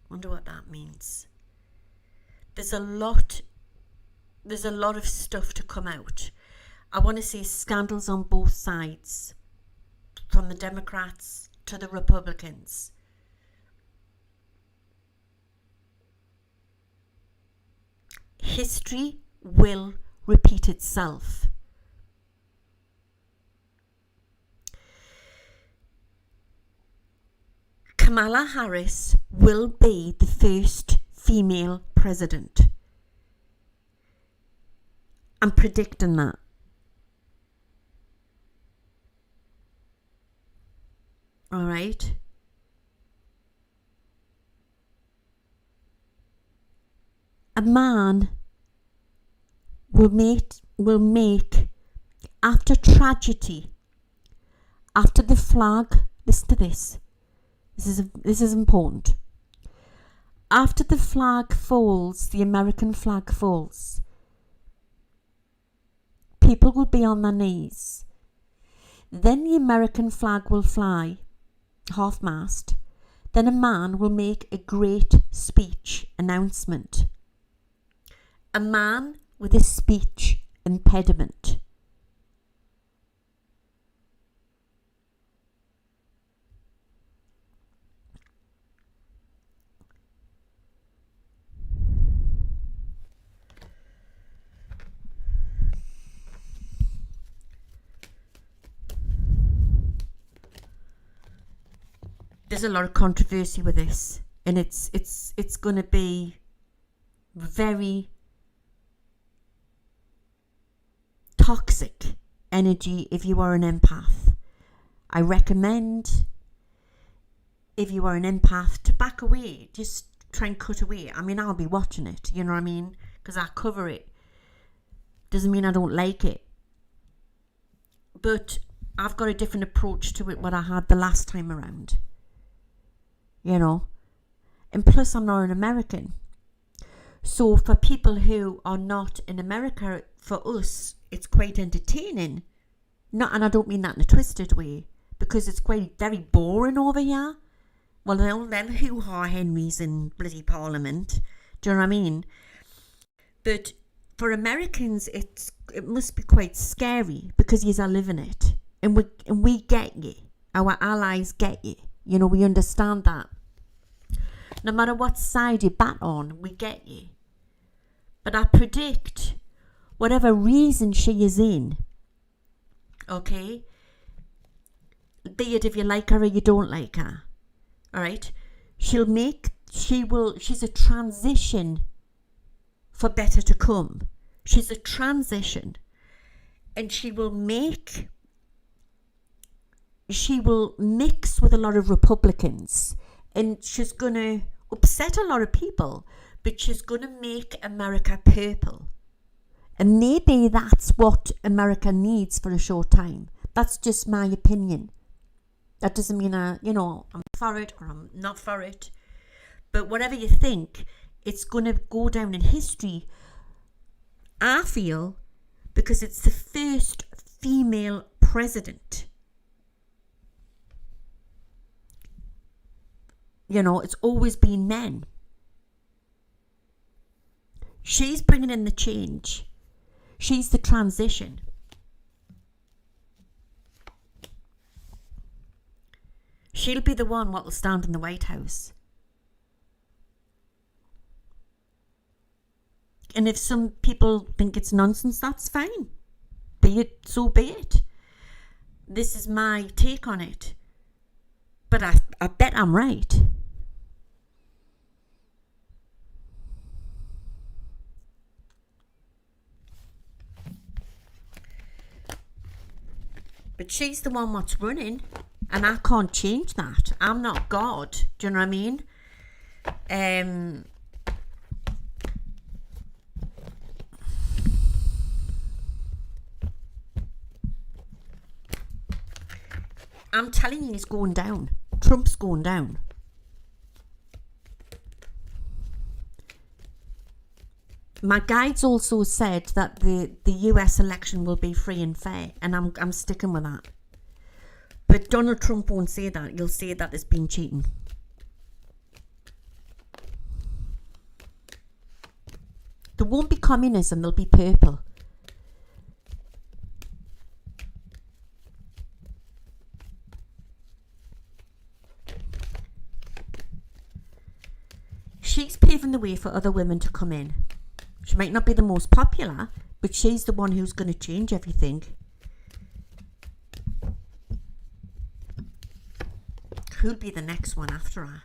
Wonder what that means. There's a lot of stuff to come out. I want to see scandals on both sides, from the Democrats to the Republicans. History will repeat itself. Kamala Harris will be the first female president. I'm predicting that. All right. A man will make after tragedy, after the flag. Listen to this. This is important. After the flag falls, the American flag falls, people will be on their knees. Then the American flag will fly, half-mast. Then a man will make a great speech announcement. A man with a speech impediment. There's a lot of controversy with this, and it's going to be very toxic energy if you are an empath. I recommend, if you are an empath, to back away. Just try and cut away. I mean, I'll be watching it, you know what I mean? Because I cover it. Doesn't mean I don't like it. But I've got a different approach to it what I had the last time around. You know? And plus, I'm not an American. So for people who are not in America, for us, it's quite entertaining. Not, and I don't mean that in a twisted way, because it's quite very boring over here. Well, all them hoo-ha Henrys in bloody Parliament. Do you know what I mean? But for Americans, it must be quite scary, because yous are living it. And we get you. Our allies get you. You know, we understand that. No matter what side you bat on, we get you. But I predict, whatever reason she is in, okay, be it if you like her or you don't like her, all right, she's a transition for better to come. She's a transition, and she will mix with a lot of Republicans, and she's going to upset a lot of people, but she's going to make America purple. And maybe that's what America needs for a short time. That's just my opinion. That doesn't mean I'm for it or I'm not for it. But whatever you think, it's going to go down in history, I feel, because it's the first female president. You know, it's always been men. She's bringing in the change. She's the transition. She'll be the one what will stand in the White House. And if some people think it's nonsense, that's fine. Be it, so be it. This is my take on it. But I bet I'm right. But But she's the one what's running, and I can't change that. I'm not God. Do you know what I mean? I'm telling you, he's going down. Trump's going down. My guides also said that the US election will be free and fair, and I'm sticking with that. But Donald Trump won't say that. He'll say that there's been cheating. There won't be communism, there'll be purple. She's paving the way for other women to come in. She might not be the most popular, but she's the one who's going to change everything. Who'll be the next one after her?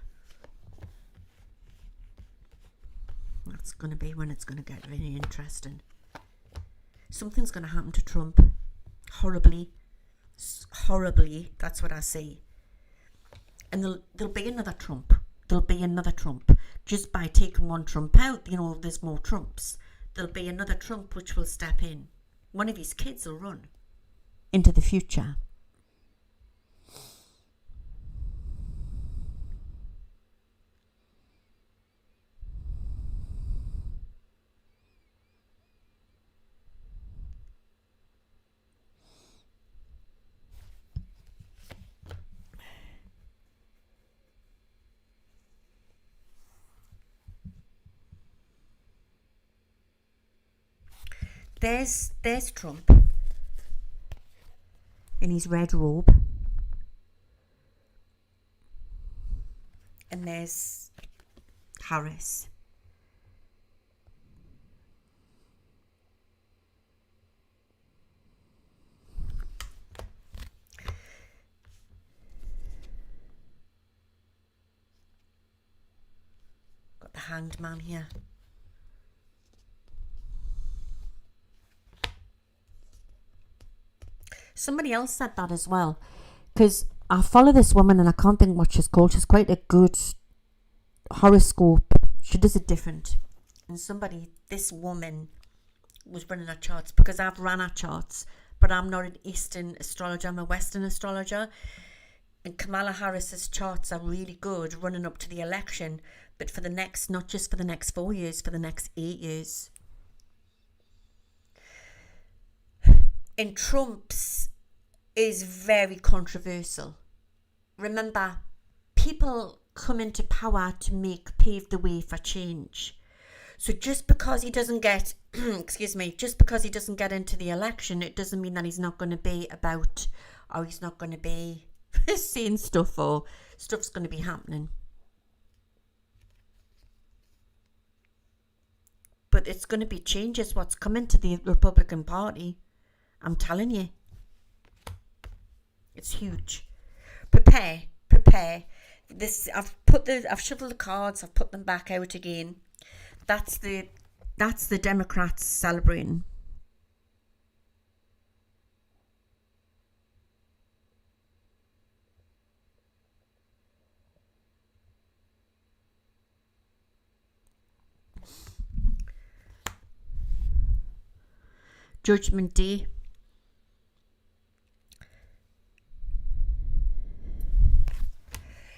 That's going to be when it's going to get really interesting. Something's going to happen to Trump. Horribly. Horribly. That's what I see. And there'll be another Trump. There'll be another Trump. Just by taking one Trump out, you know, there's more Trumps. There'll be another Trump which will step in. One of his kids will run into the future. There's Trump in his red robe, and there's Harris. Got the hanged man here. Somebody else said that as well, because I follow this woman and I can't think what she's called. She's quite a good horoscope. She does it different. And this woman was running her charts, because I've ran her charts, but I'm not an Eastern astrologer, I'm a Western astrologer. And Kamala Harris's charts are really good running up to the election, but for the next, not just for the next 4 years, for the next 8 years. And Trump's is very controversial. Remember, people come into power to pave the way for change. So just because he doesn't get, just because he doesn't get into the election, it doesn't mean that he's not going to be about, or he's not going to be saying stuff, or stuff's going to be happening. But it's going to be changes what's coming to the Republican Party. I'm telling you. It's huge. Prepare. This I've shuffled the cards, I've put them back out again. That's the Democrats celebrating. Judgment Day.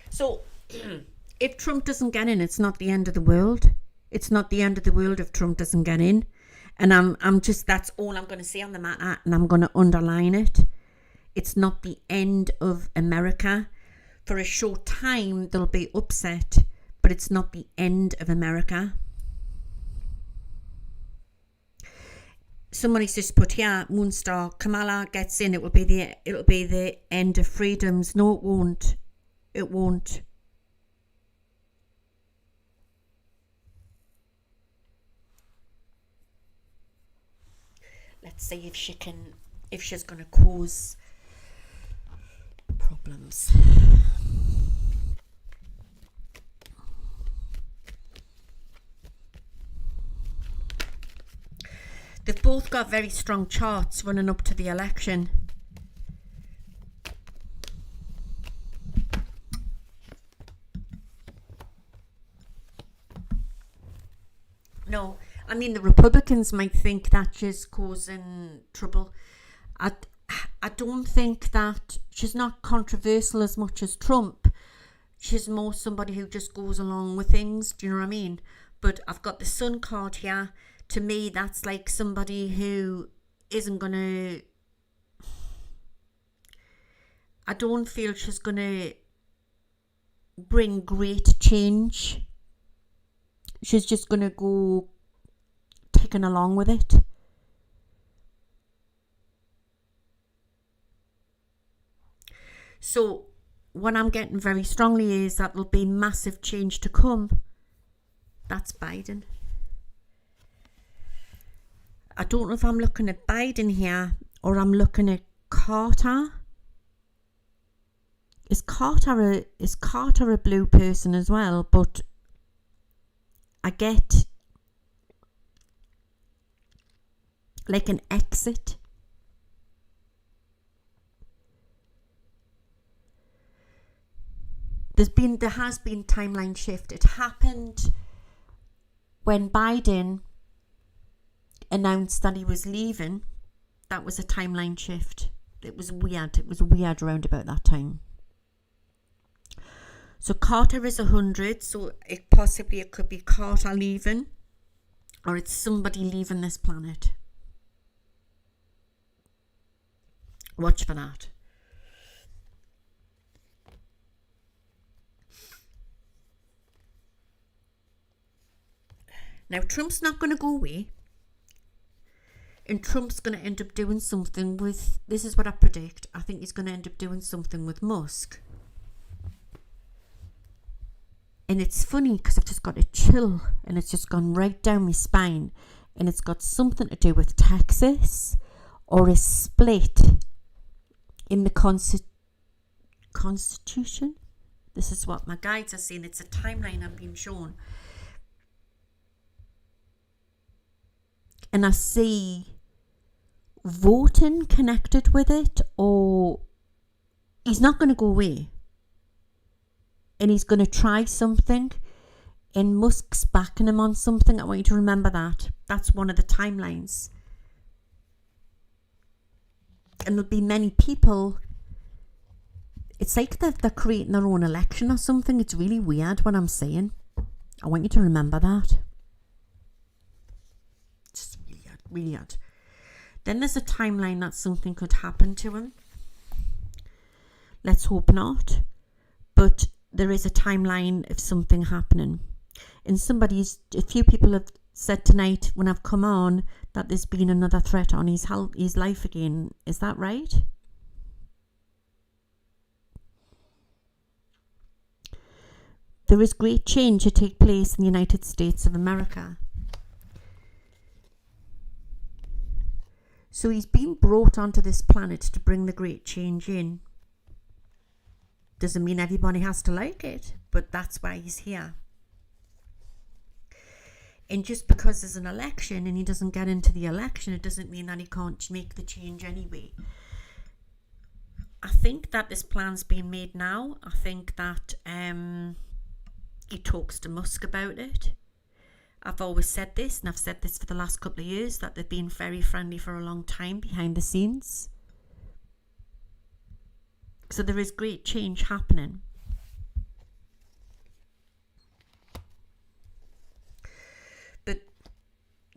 So, if Trump doesn't get in, it's not the end of the world. It's not the end of the world if Trump doesn't get in. And I'm just, that's all I'm going to say on the matter, and I'm going to underline it. It's not the end of America. For a short time, they'll be upset, but it's not the end of America. Somebody's just put here, Moonstar, Kamala gets in, it'll be the end of freedoms. No, it won't. It won't. Let's see if she's going to cause problems. They've both got very strong charts running up to the election. No, I mean the Republicans might think that she's causing trouble. I don't think that she's not controversial as much as Trump. She's more somebody who just goes along with things. Do you know what I mean? But I've got the Sun card here. To me, that's like somebody who isn't gonna. I don't feel she's gonna bring great change. She's just gonna go ticking along with it. So what I'm getting very strongly is that there'll be massive change to come. That's Biden. I don't know if I'm looking at Biden here or I'm looking at Carter. Is Carter a blue person as well? But I get like an exit. There has been timeline shift. It happened when Biden announced that he was leaving. That was a timeline shift. It was weird. It was weird around about that time. So Carter is 100. So it could be Carter leaving, or it's somebody leaving this planet. Watch for that. Now, Trump's not going to go away. And Trump's going to end up doing something with, this is what I predict, I think he's going to end up doing something with Musk. And it's funny because I've just got a chill and it's just gone right down my spine. And it's got something to do with Texas or a split in the Constitution. This is what my guides are saying. It's a timeline I'm being shown. And I see voting connected with it, or he's not going to go away. And he's going to try something. And Musk's backing him on something. I want you to remember that. That's one of the timelines. And there'll be many people. It's like they're creating their own election or something. It's really weird what I'm saying. I want you to remember that. It's weird. Then there's a timeline that something could happen to him. Let's hope not. But there is a timeline of something happening. And a few people have said tonight when I've come on that there's been another threat on his life again. Is that right? There is great change to take place in the United States of America. So he's been brought onto this planet to bring the great change in. Doesn't mean everybody has to like it, but that's why he's here. And just because there's an election and he doesn't get into the election, it doesn't mean that he can't make the change anyway. I think that this plan's being made now. I think that he talks to Musk about it. I've always said this, and I've said this for the last couple of years, that they've been very friendly for a long time behind the scenes. So there is great change happening. But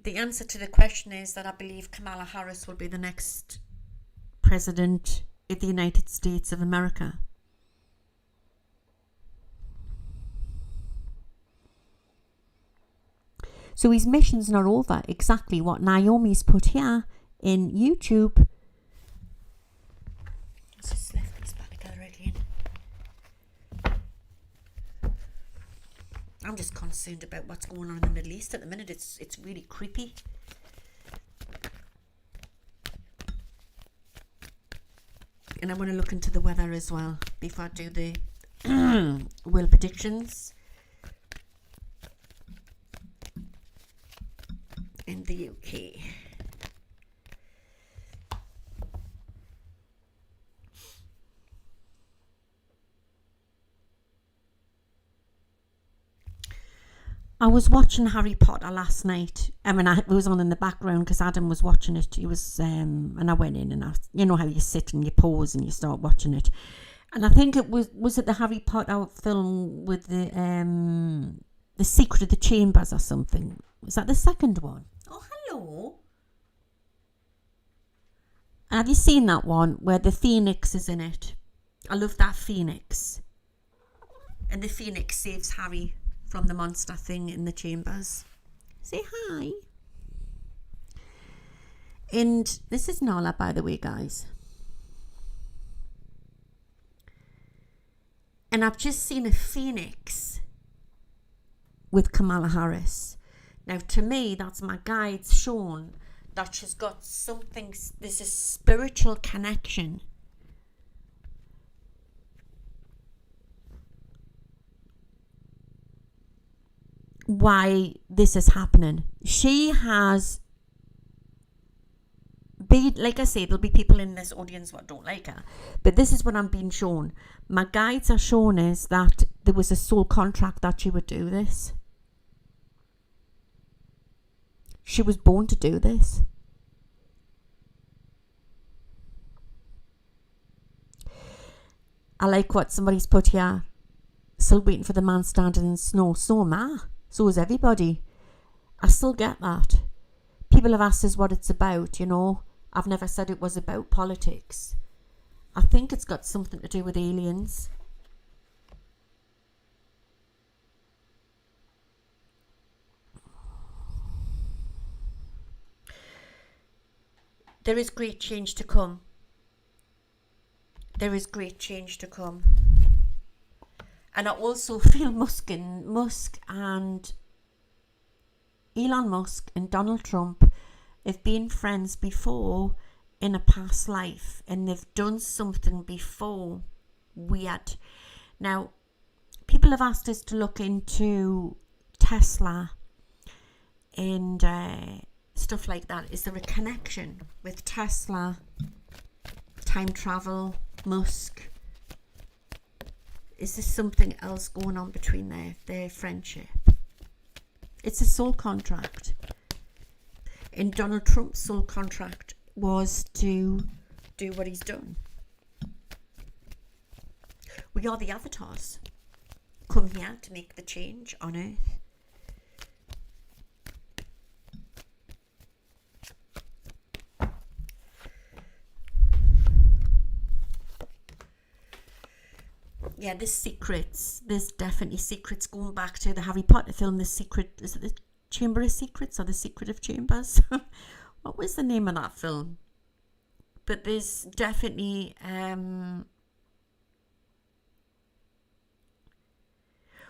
the answer to the question is that I believe Kamala Harris will be the next president of the United States of America. So his mission's not over. Exactly what Naomi's put here in YouTube. Let's just lift these back together again. I'm just concerned about what's going on in the Middle East at the minute. It's really creepy. And I want to look into the weather as well before I do the will predictions. In the UK. I was watching Harry Potter last night. I mean, it was on in the background because Adam was watching it. He was, and I went in and you know how you sit and you pause and you start watching it. And I think it was it the Harry Potter film with the Secret of the Chambers or something? Was that the second one? Oh, hello. And have you seen that one where the Phoenix is in it? I love that Phoenix. And the Phoenix saves Harry from the monster thing in the chambers. Say hi. And this is Nala, by the way, guys. And I've just seen a phoenix with Kamala Harris. Now, to me, that's my guide's shown that she's got something, there's a spiritual connection. Why this is happening. She has been, like I say, there'll be people in this audience that don't like her, but this is what I'm being shown. My guides are shown is that there was a soul contract that she would do this. She was born to do this. I like what somebody's put here. Still waiting for the man standing in the snow. So am I. So is everybody. I still get that. People have asked us what it's about, you know. I've never said it was about politics. I think it's got something to do with aliens. There is great change to come. There is great change to come. And I also feel Musk and Elon Musk and Donald Trump have been friends before in a past life, and they've done something before weird. Now, people have asked us to look into Tesla and stuff like that. Is there a connection with Tesla, time travel, Musk? Is there something else going on between their friendship? It's a soul contract. And Donald Trump's soul contract was to do what he's done. We are the avatars. Come here to make the change on Earth. Yeah, there's secrets. There's definitely secrets going back to the Harry Potter film. The Secret, is it the Chamber of Secrets or the Secret of Chambers? What was the name of that film? But there's definitely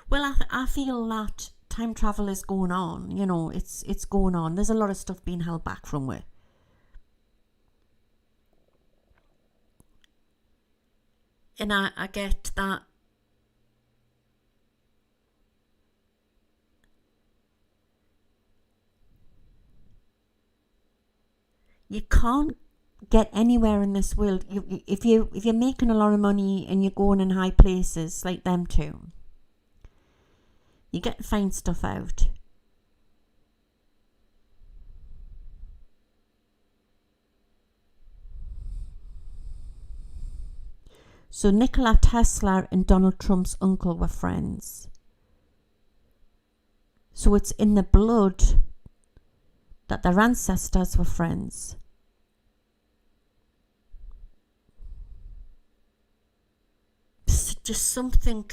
well, I feel that time travel is going on. You know, it's going on. There's a lot of stuff being held back from it. And I get that. You can't get anywhere in this world. If you're making a lot of money and you're going in high places like them two, you get to find stuff out. So Nikola Tesla and Donald Trump's uncle were friends. So it's in the blood that their ancestors were friends. It's just something,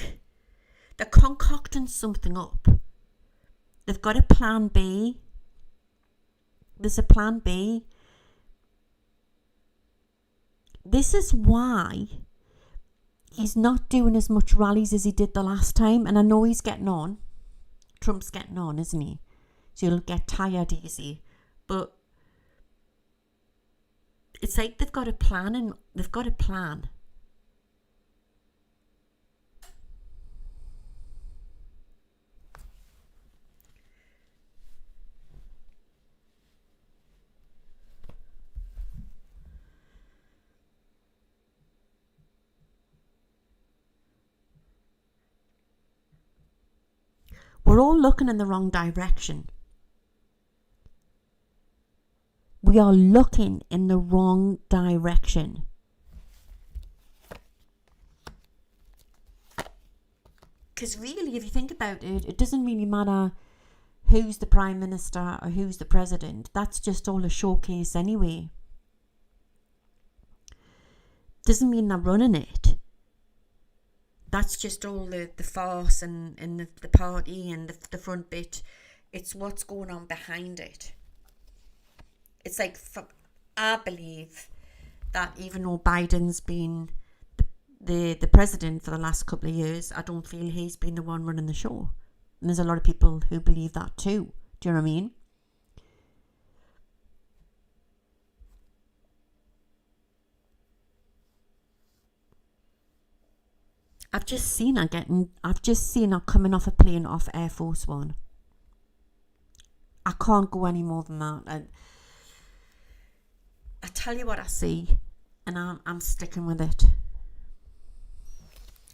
they're concocting something up. They've got a plan B. There's a plan B. This is why he's not doing as much rallies as he did the last time. And I know he's getting on. Trump's getting on, isn't he? So he'll get tired easy. But it's like they've got a plan and they've got a plan. We're all looking in the wrong direction. We are looking in the wrong direction. Because really, if you think about it, it doesn't really matter who's the Prime Minister or who's the President. That's just all a showcase anyway. Doesn't mean they're running it. That's just all the farce and the party and the front bit. It's what's going on behind it. It's like, I believe that even though Biden's been the president for the last couple of years, I don't feel he's been the one running the show. And there's a lot of people who believe that too. Do you know what I mean? I've just seen her coming off a plane off Air Force One. I can't go any more than that. I tell you what I see, and I'm sticking with it.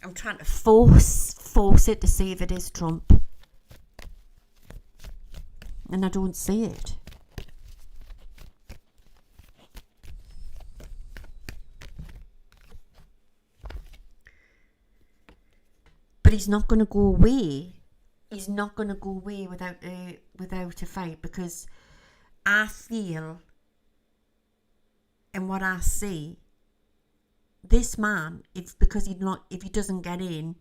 I'm trying to force it to see if it is Trump. And I don't see it. But he's not going to go away. He's not going to go away without a fight, because I feel, and what I see, this man, if he doesn't get in,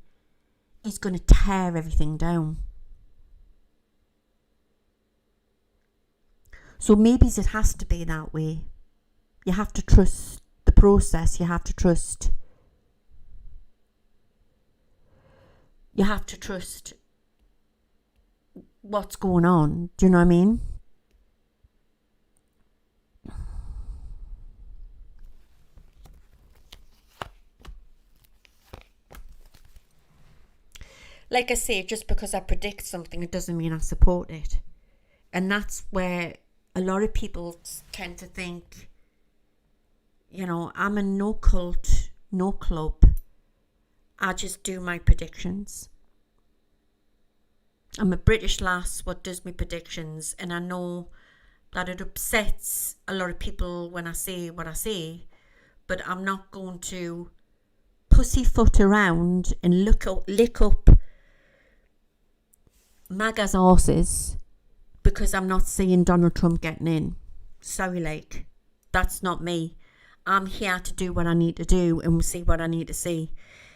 he's going to tear everything down. So maybe it has to be that way. You have to trust the process. You have to trust what's going on. Do you know what I mean? Like I say, just because I predict something, it doesn't mean I support it. And that's where a lot of people tend to think, I'm in no cult, no club. I just do my predictions. I'm a British lass what does my predictions, and I know that it upsets a lot of people when I say what I say, but I'm not going to pussyfoot around and lick up MAGA's arses because I'm not seeing Donald Trump getting in. Sorry, that's not me. I'm here to do what I need to do and see what I need to see.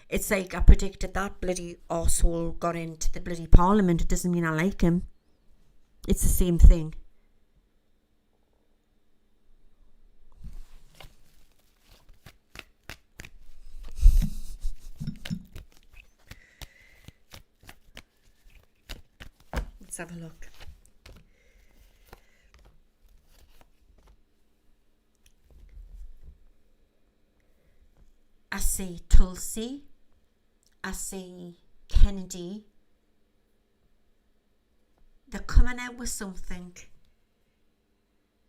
It's like I predicted that bloody arsehole got into the bloody parliament. It doesn't mean I like him. It's the same thing. Let's have a look. I see Tulsi. I see Kennedy. They're coming out with something,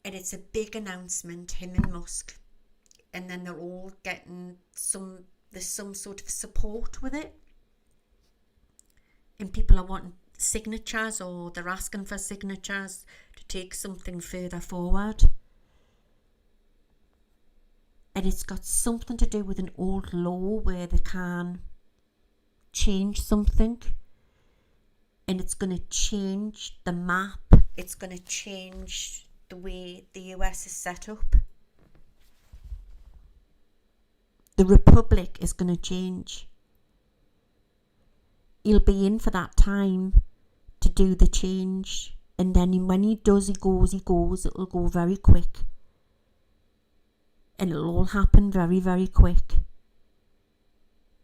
and it's a big announcement, him and Musk, and then they're all getting there's some sort of support with it, and people are wanting signatures, or they're asking for signatures to take something further forward. And it's got something to do with an old law where they can change something, and it's going to change the map. It's going to change the way the US is set up. The Republic is going to change. He'll be in for that time to do the change, and then when he does, he goes. It'll go very quick, and it'll all happen very, very quick.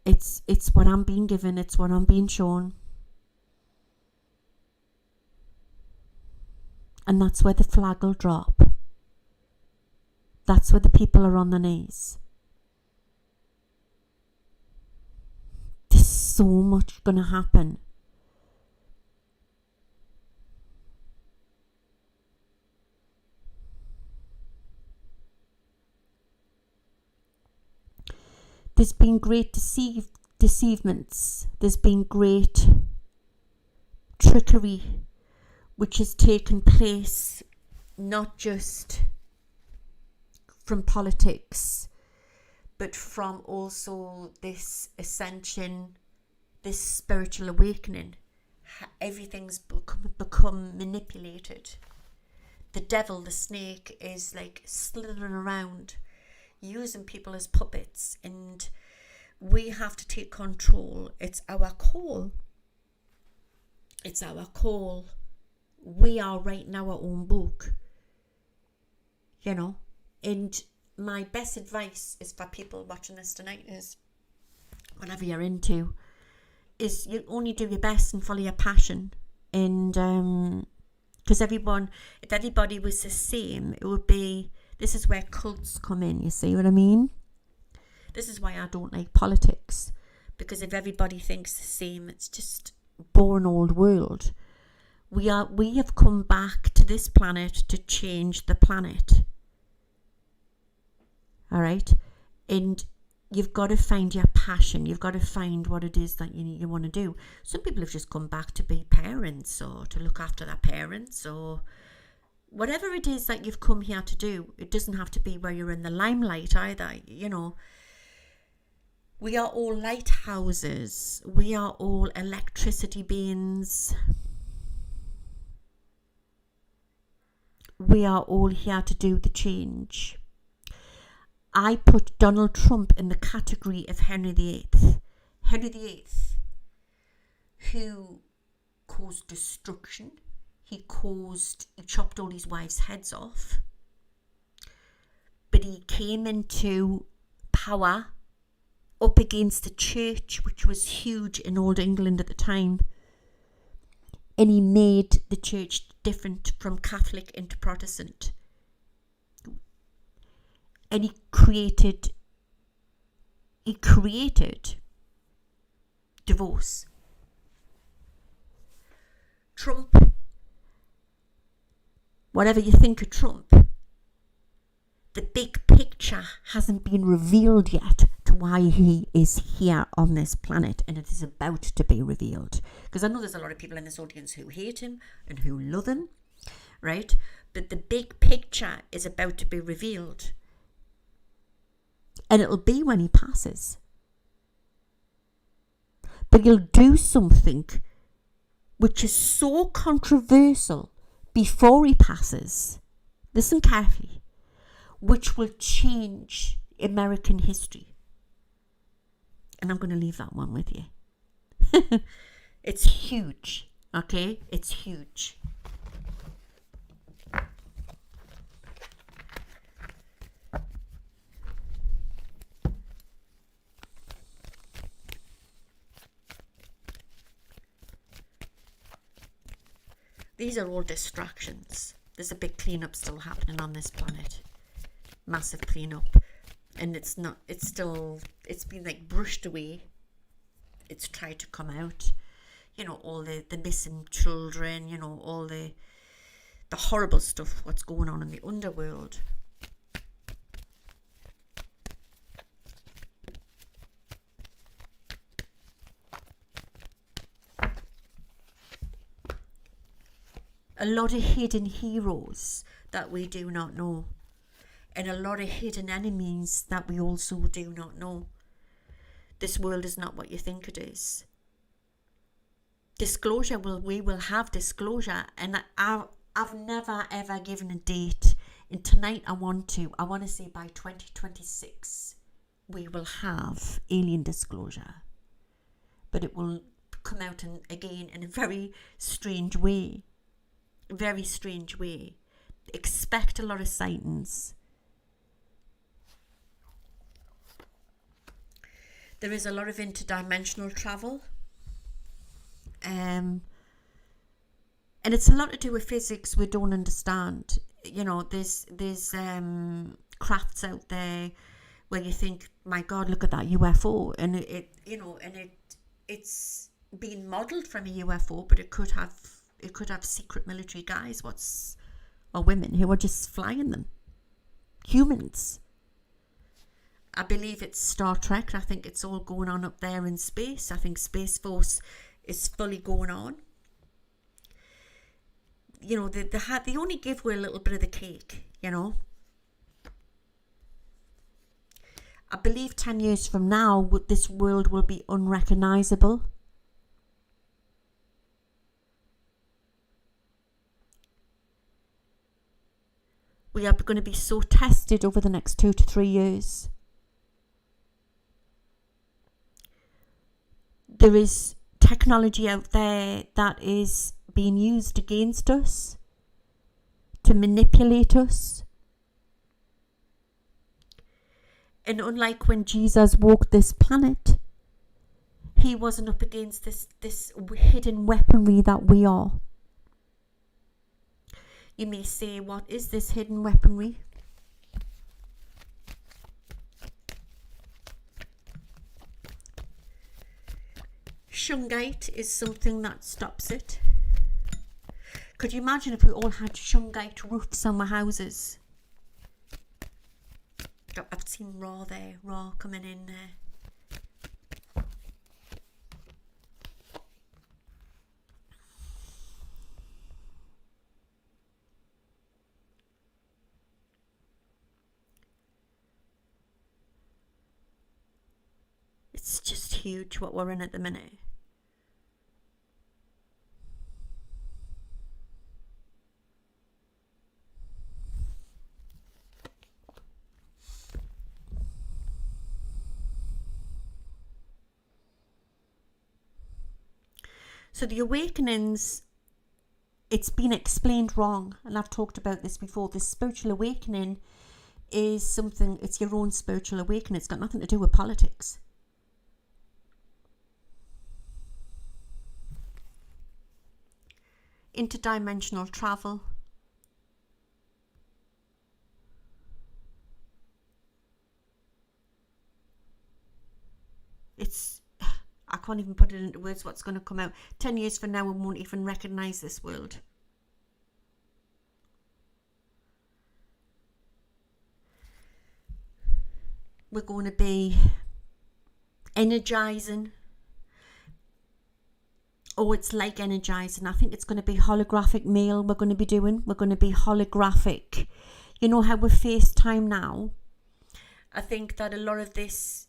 It's what I'm being given. It's what I'm being shown. And that's where the flag will drop. That's where the people are on their knees. There's so much going to happen. There's been great deceivements. There's been great trickery which has taken place not just from politics, but from also this ascension, this spiritual awakening. Everything's become manipulated. The devil, the snake, is like slithering around, using people as puppets, and we have to take control. It's our call. It's our call. We are writing our own book, you know. And my best advice is for people watching this tonight is, whatever you're into, is you only do your best and follow your passion. And because if everybody was the same, it would be, this is where cults come in, you see what I mean? This is why I don't like politics, because if everybody thinks the same, it's just boring old world. We have come back to this planet to change the planet. All right? And you've got to find your passion. You've got to find what it is that you want to do. Some people have just come back to be parents or to look after their parents or whatever it is that you've come here to do. It doesn't have to be where you're in the limelight either, you know. We are all lighthouses. We are all electricity beings. We are all here to do the change. I put Donald Trump in the category of Henry VIII. Henry VIII, who caused destruction. He chopped all his wives' heads off. But he came into power up against the church, which was huge in Old England at the time. And he made the church different from Catholic into Protestant. And he created divorce. Trump, whatever you think of Trump, the big picture hasn't been revealed yet to why he is here on this planet, and it is about to be revealed. Because I know there's a lot of people in this audience who hate him and who love him, right? But the big picture is about to be revealed. And it'll be when he passes. But he'll do something which is so controversial before he passes. Listen carefully. Which will change American history. And I'm going to leave that one with you. It's huge. Okay? It's huge. These are all distractions. There's a big cleanup still happening on this planet. Massive cleanup. And it's been like brushed away. It's tried to come out. You know, all the missing children, you know, all the horrible stuff, what's going on in the underworld. A lot of hidden heroes that we do not know. And a lot of hidden enemies that we also do not know. This world is not what you think it is. Disclosure, we will have disclosure. And I've never ever given a date. And tonight I want to say by 2026 we will have alien disclosure. But it will come out again in a very strange way. Very strange way. Expect a lot of sightings. There is a lot of interdimensional travel. And it's a lot to do with physics we don't understand. You know, there's crafts out there where you think, my God, look at that UFO, and it's being modelled from a UFO, but it could have secret military guys or women who are just flying them. Humans. I believe it's Star Trek. I think it's all going on up there in space. I think Space Force is fully going on. they only give away a little bit of the cake, I believe 10 years from now, this world will be unrecognisable. We are going to be so tested over the next 2 to 3 years. There is technology out there that is being used against us to manipulate us. And unlike when Jesus walked this planet, he wasn't up against this hidden weaponry that we are. You may say, what is this hidden weaponry? Shungite is something that stops it. Could you imagine if we all had shungite roofs on our houses? I've seen raw coming in there. It's just huge what we're in at the minute. So the awakenings, it's been explained wrong, and I've talked about this before. This spiritual awakening is something, it's your own spiritual awakening. It's got nothing to do with politics. Interdimensional travel. I can't even put it into words what's going to come out. 10 years from now, we won't even recognise this world. We're going to be energising. Oh, it's like energising. I think it's going to be holographic mail we're going to be doing. We're going to be holographic. You know how we're FaceTime now? I think that a lot of this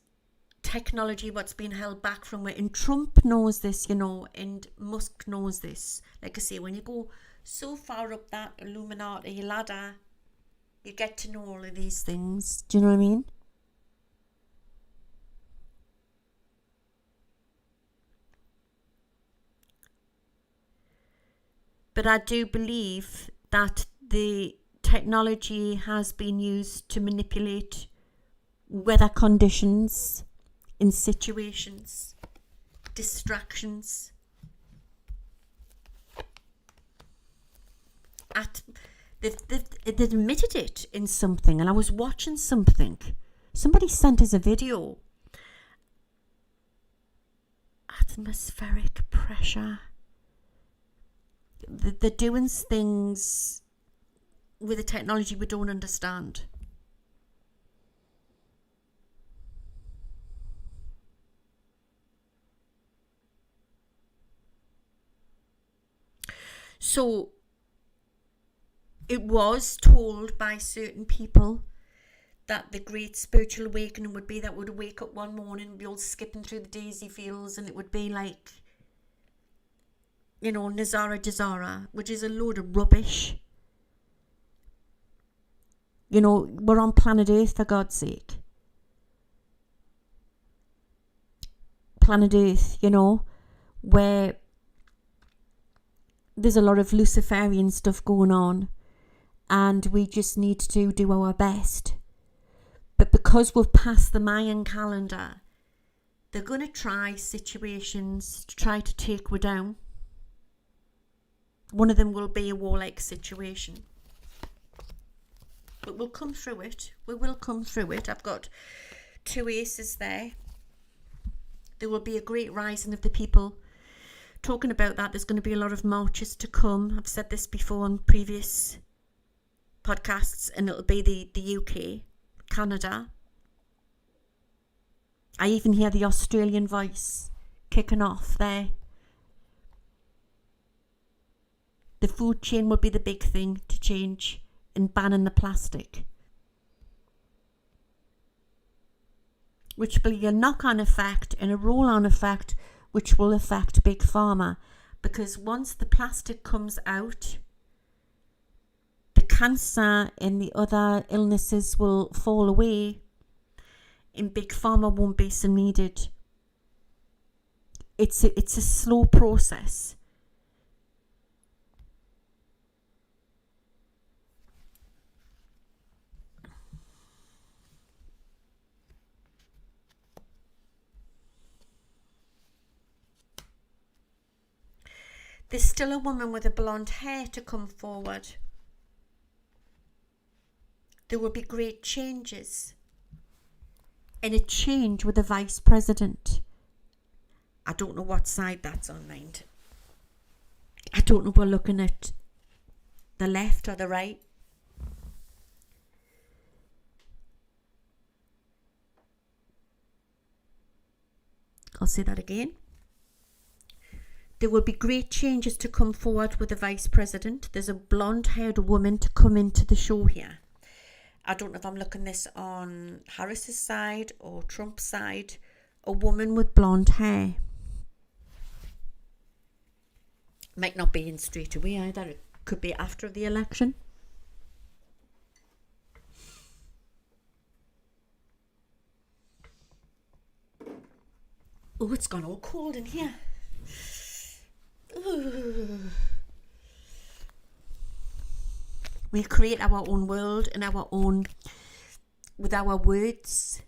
technology, what's been held back from it, and Trump knows this, and Musk knows this. Like I say, when you go so far up that Illuminati ladder, you get to know all of these things. Do you know what I mean? But I do believe that the technology has been used to manipulate weather conditions in situations, distractions. They've admitted it in something, and I was watching something. Somebody sent us a video. Atmospheric pressure. They're doing things with the technology we don't understand. So it was told by certain people that the great spiritual awakening would be that we'd wake up one morning and be all skipping through the daisy fields, and it would be like, Nazara Jazara, which is a load of rubbish. We're on planet Earth, for God's sake. Planet Earth, where there's a lot of Luciferian stuff going on, and we just need to do our best. But because we've passed the Mayan calendar, they're going to try situations to try to take us down. One of them will be a warlike situation. But we'll come through it. We will come through it. I've got 2 aces there. There will be a great rising of the people. Talking about that, there's going to be a lot of marches to come. I've said this before on previous podcasts, and it'll be the UK, Canada. I even hear the Australian voice kicking off there. The food chain will be the big thing to change and banning the plastic, which will be a knock-on effect and a roll-on effect, which will affect Big Pharma, because once the plastic comes out, the cancer and the other illnesses will fall away and Big Pharma won't be so needed. It's a slow process. There's still a woman with a blonde hair to come forward. There will be great changes. And a change with the vice president. I don't know what side that's on, mind. I don't know if we're looking at the left or the right. I'll say that again. There will be great changes to come forward with the vice president. There's a blonde-haired woman to come into the show here. I don't know if I'm looking this on Harris's side or Trump's side. A woman with blonde hair. Might not be in straight away either. It could be after the election. Oh, it's gone all cold in here. Ooh. We create our own world and our own, with our words.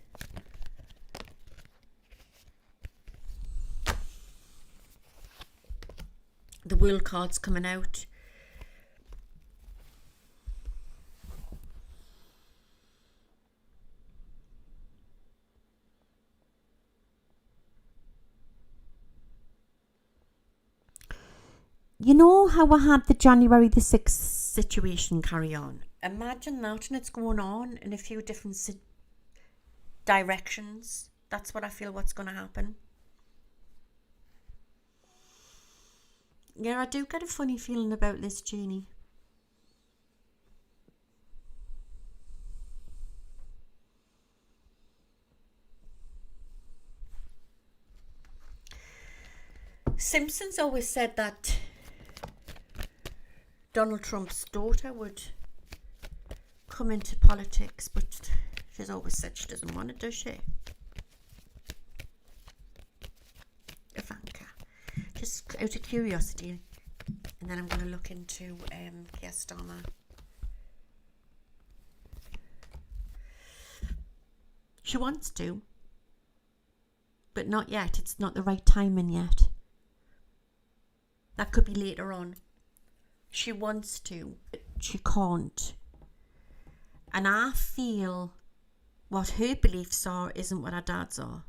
The world card's coming out. You know how I had the January the 6th situation carry on? Imagine that, and it's going on in a few different directions. That's what I feel what's going to happen. Yeah, I do get a funny feeling about this, Jeannie. Simpsons always said that Donald Trump's daughter would come into politics, but she's always said she doesn't want it, does she? Ivanka. Just out of curiosity. And then I'm going to look into Keir Starmer. She wants to, but not yet. It's not the right timing yet. That could be later on. She wants to, but she can't. And I feel what her beliefs are isn't what her dad's are.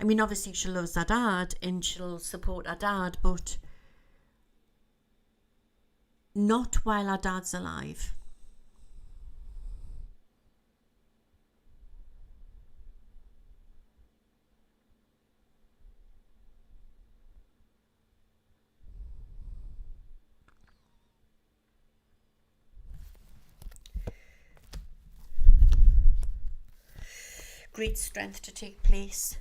I mean, obviously she loves her dad and she'll support her dad, but not while her dad's alive. Great strength to take place.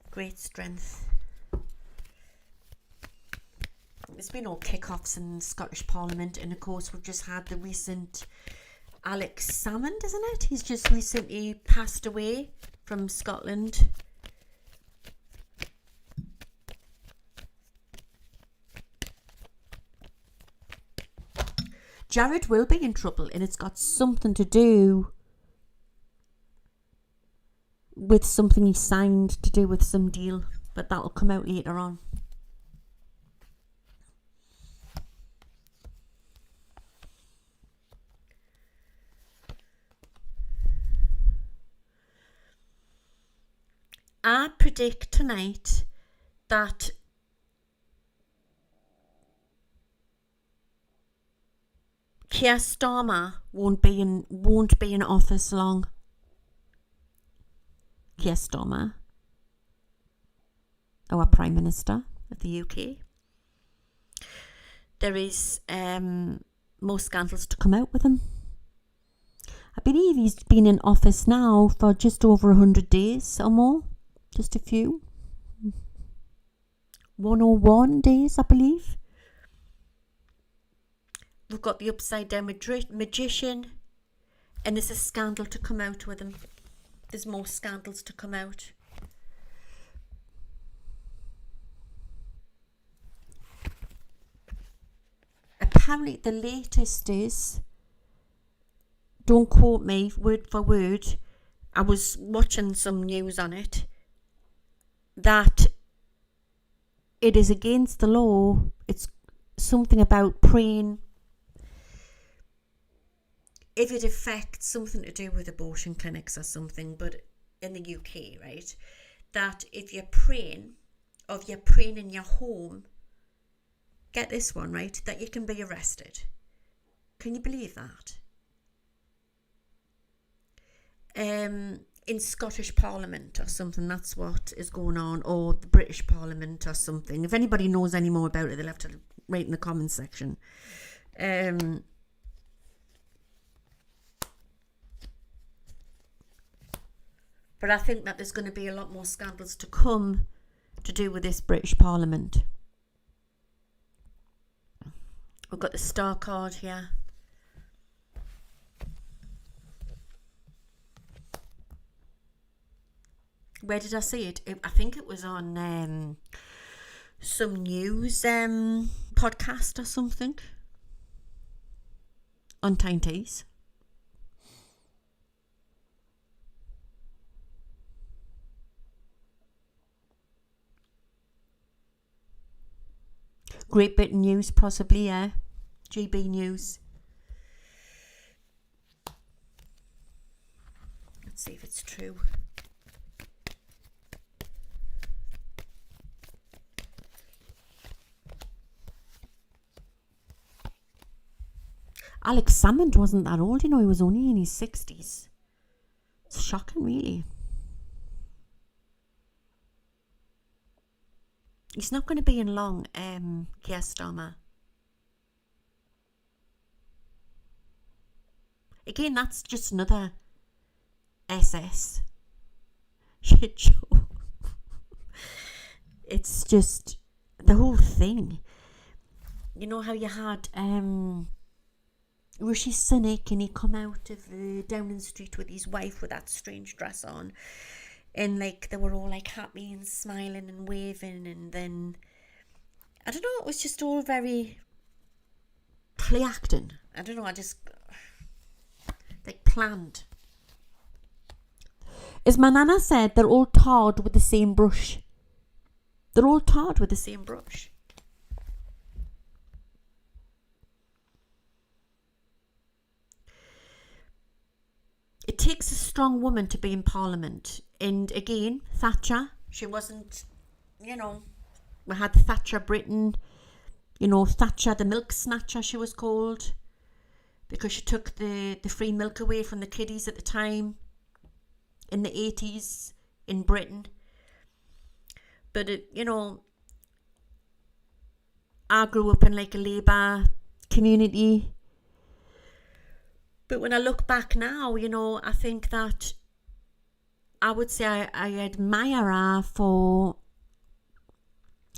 Great strength. There's been all kick-offs in Scottish Parliament, and of course we've just had the recent Alex Salmond, isn't it? He's just recently passed away from Scotland. Jared will be in trouble, and it's got something to do with something he signed to do with some deal, but that'll come out later on. I predict tonight that Keir Starmer won't be in office long. Keir Starmer, our Prime Minister, of the UK. There is more scandals to come out with him. I believe he's been in office now for just over 100 days or more. Just a few. 101 days, I believe. We've got the upside down magician. And there's a scandal to come out with him. There's more scandals to come out. Apparently the latest is, don't quote me word for word, I was watching some news on it, that it is against the law. It's something about praying, if it affects something to do with abortion clinics or something, but in the UK, right, that if you're praying, or if you're praying in your home, get this one, right, that you can be arrested. Can you believe that? In Scottish Parliament or something, that's what is going on, or the British Parliament or something. If anybody knows any more about it, they'll have to write in the comments section. But I think that there's going to be a lot more scandals to come to do with this British Parliament. We've got the star card here. Where did I see it? I think it was on some news podcast or something. On Tainties. Great Britain News, possibly, yeah. GB News. Let's see if it's true. Alex Salmond wasn't that old, you know, he was only in his 60s. It's shocking, really. He's not going to be in long, Keir Starmer. Again, that's just another SS shit show. It's just the whole thing. You know how you had Rishi Sunak, and he come out of Downing Street with his wife with that strange dress on. And like they were all like happy and smiling and waving, and then I don't know, it was just all very play acting. I don't know, I just like planned. As my nana said, they're all tarred with the same brush. They're all tarred with the same brush. It takes a strong woman to be in Parliament. And again, Thatcher, she wasn't, you know, we had Thatcher Britain, you know, Thatcher the milk snatcher, she was called, because she took the free milk away from the kiddies at the time in the 80s in Britain. But, it, you know, I grew up in like a Labour community. But when I look back now, you know, I think that I would say I admire her for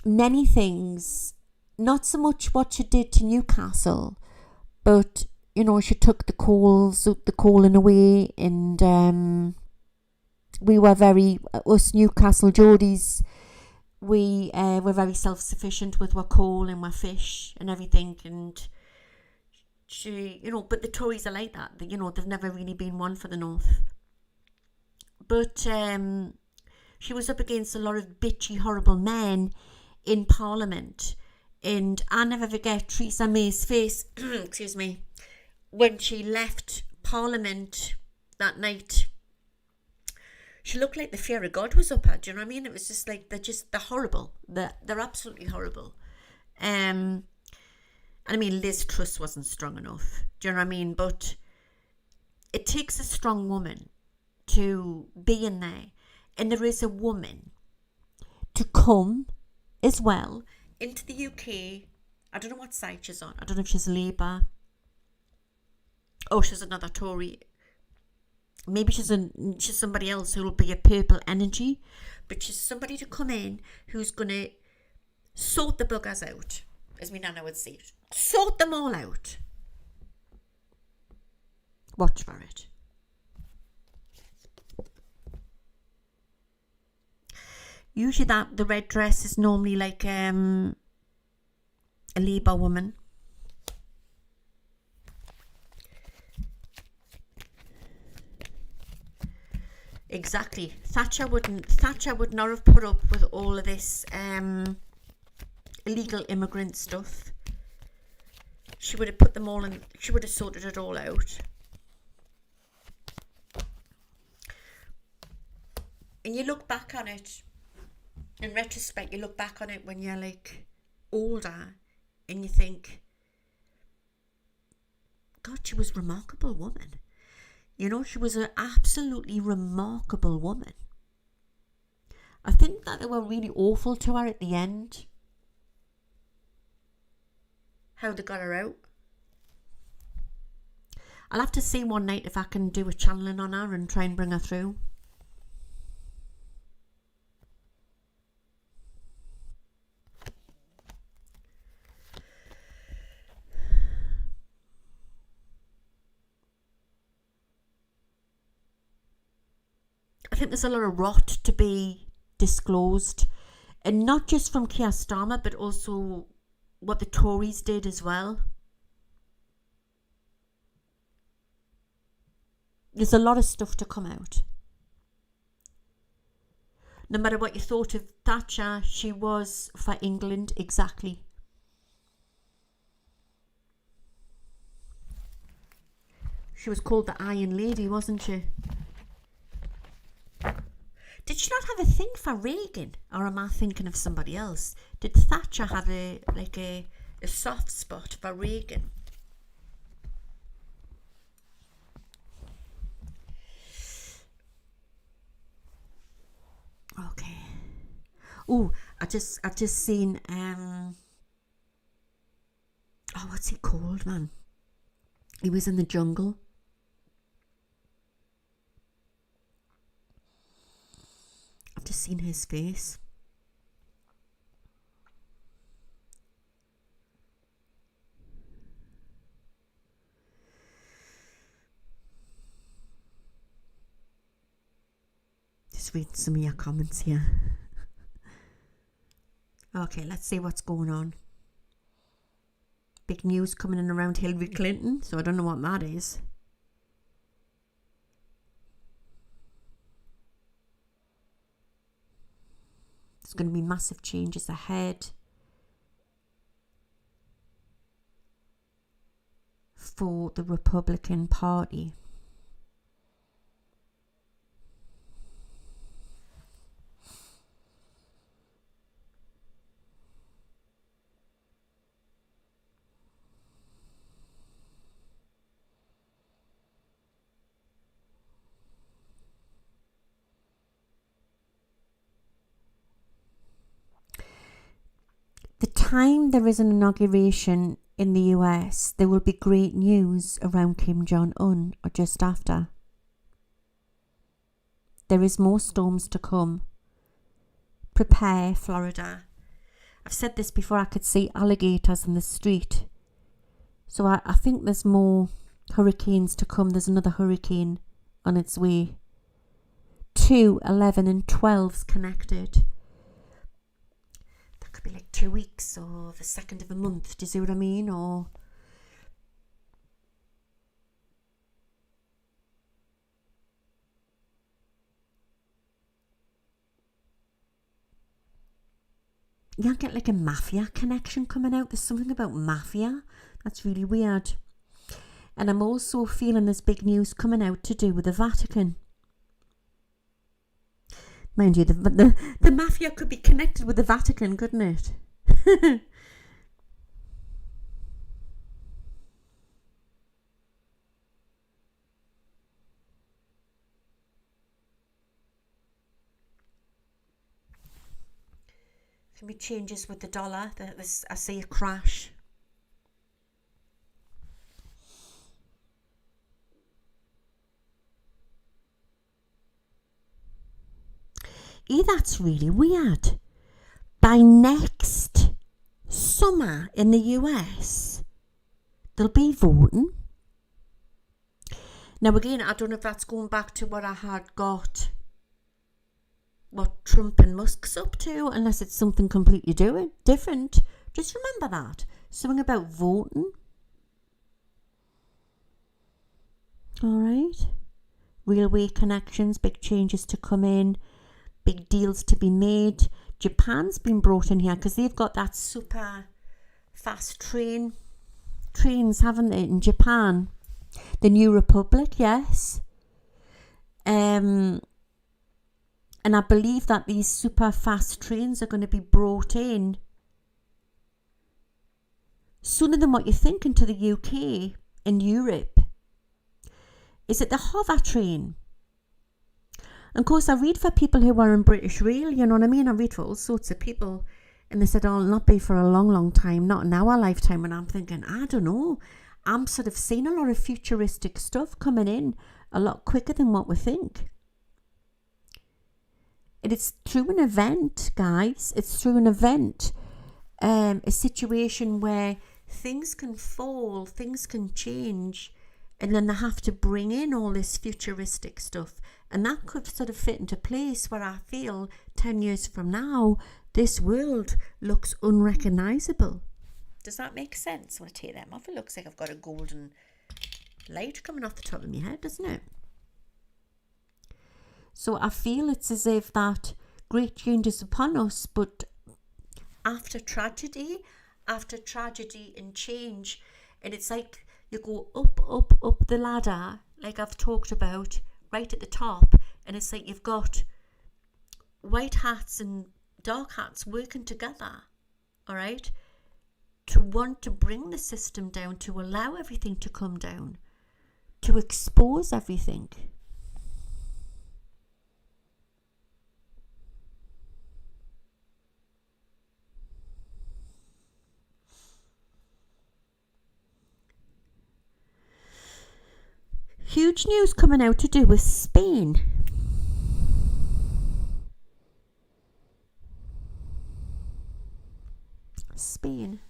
many things. Not so much what she did to Newcastle, but, you know, she took the coaling away, and we were very, us Newcastle Geordies, we were very self-sufficient with our coal and our fish and everything, and she, you know, but the Tories are like that. You know, they've never really been one for the North. But she was up against a lot of bitchy, horrible men in Parliament. And I'll never forget Theresa May's face, excuse me, when she left Parliament that night. She looked like the fear of God was up her. Do you know what I mean? It was just like, they're horrible. They're absolutely horrible. And I mean, Liz Truss wasn't strong enough. Do you know what I mean? But it takes a strong woman to be in there. And there is a woman to come as well into the UK. I don't know what side she's on. I don't know if she's Labour. Oh, she's another Tory. Maybe she's somebody else who will be a purple energy. But she's somebody to come in who's going to sort the buggers out, as my nana would say. Sort them all out. Watch for it. Usually the red dress is normally like a Labour woman. Exactly. Thatcher would not have put up with all of this illegal immigrant stuff. She would have put them all in. She would have sorted it all out. And you look back on it, in retrospect, you look back on it when you're like older and you think, God, she was a remarkable woman. You know, she was an absolutely remarkable woman. I think that they were really awful to her at the end. How they got her out. I'll have to see one night if I can do a channeling on her and try and bring her through. I think there's a lot of rot to be disclosed, and not just from Keir Starmer, but also what the Tories did as well. There's a lot of stuff to come out. No matter what you thought of Thatcher, she was for England, exactly. She was called the Iron Lady, wasn't she? Did she not have a thing for Reagan? Or am I thinking of somebody else? Did Thatcher have a soft spot for Reagan? Okay. Oh, I've just seen what's he called, man? He was in the jungle. I've just seen his face. Just read some of your comments here. Okay, let's see what's going on. Big news coming in around Hillary Clinton, so I don't know what that is. There's going to be massive changes ahead for the Republican Party. The time there is an inauguration in the US, there will be great news around Kim Jong-un, or just after. There is more storms to come. Prepare, Florida. I've said this before, I could see alligators in the street. So I think there's more hurricanes to come. There's another hurricane on its way. 2, 11 and 12's connected. That could be like 2 weeks or the second of a month. Do you see what I mean? Or you get like a mafia connection coming out. There's something about mafia that's really weird. And I'm also feeling there's big news coming out to do with the Vatican. Mind you, the mafia could be connected with the Vatican, couldn't it? Can be changes with the dollar. I see a crash. That's really weird. By next summer in the US, there'll be voting. Now again, I don't know if that's going back to what I had got, what Trump and Musk's up to, unless it's something completely different. Just remember that. Something about voting. Alright. Railway connections, big changes to come in, big deals to be made. Japan's been brought in here because they've got that super fast trains, haven't they, in Japan? The New Republic, yes. And I believe that these super fast trains are going to be brought in sooner than what you think into the UK and Europe. Is it the hover train? And of course, I read for people who are in British Rail, you know what I mean? I read for all sorts of people. And they said, oh, it'll not be for a long, long time, not in our lifetime. And I'm thinking, I don't know. I'm sort of seeing a lot of futuristic stuff coming in a lot quicker than what we think. And it's through an event, guys. It's through an event. A situation where things can fall, things can change. And then they have to bring in all this futuristic stuff. And that could sort of fit into place where I feel 10 years from now, this world looks unrecognisable. Does that make sense? When I take them off, it looks like I've got a golden light coming off the top of my head, doesn't it? So I feel it's as if that great change is upon us, but after tragedy and change, and it's like you go up the ladder, like I've talked about, right at the top, and it's like you've got white hats and dark hats working together, all right, to want to bring the system down, to allow everything to come down, to expose everything. Huge news coming out to do with Spain. Spain.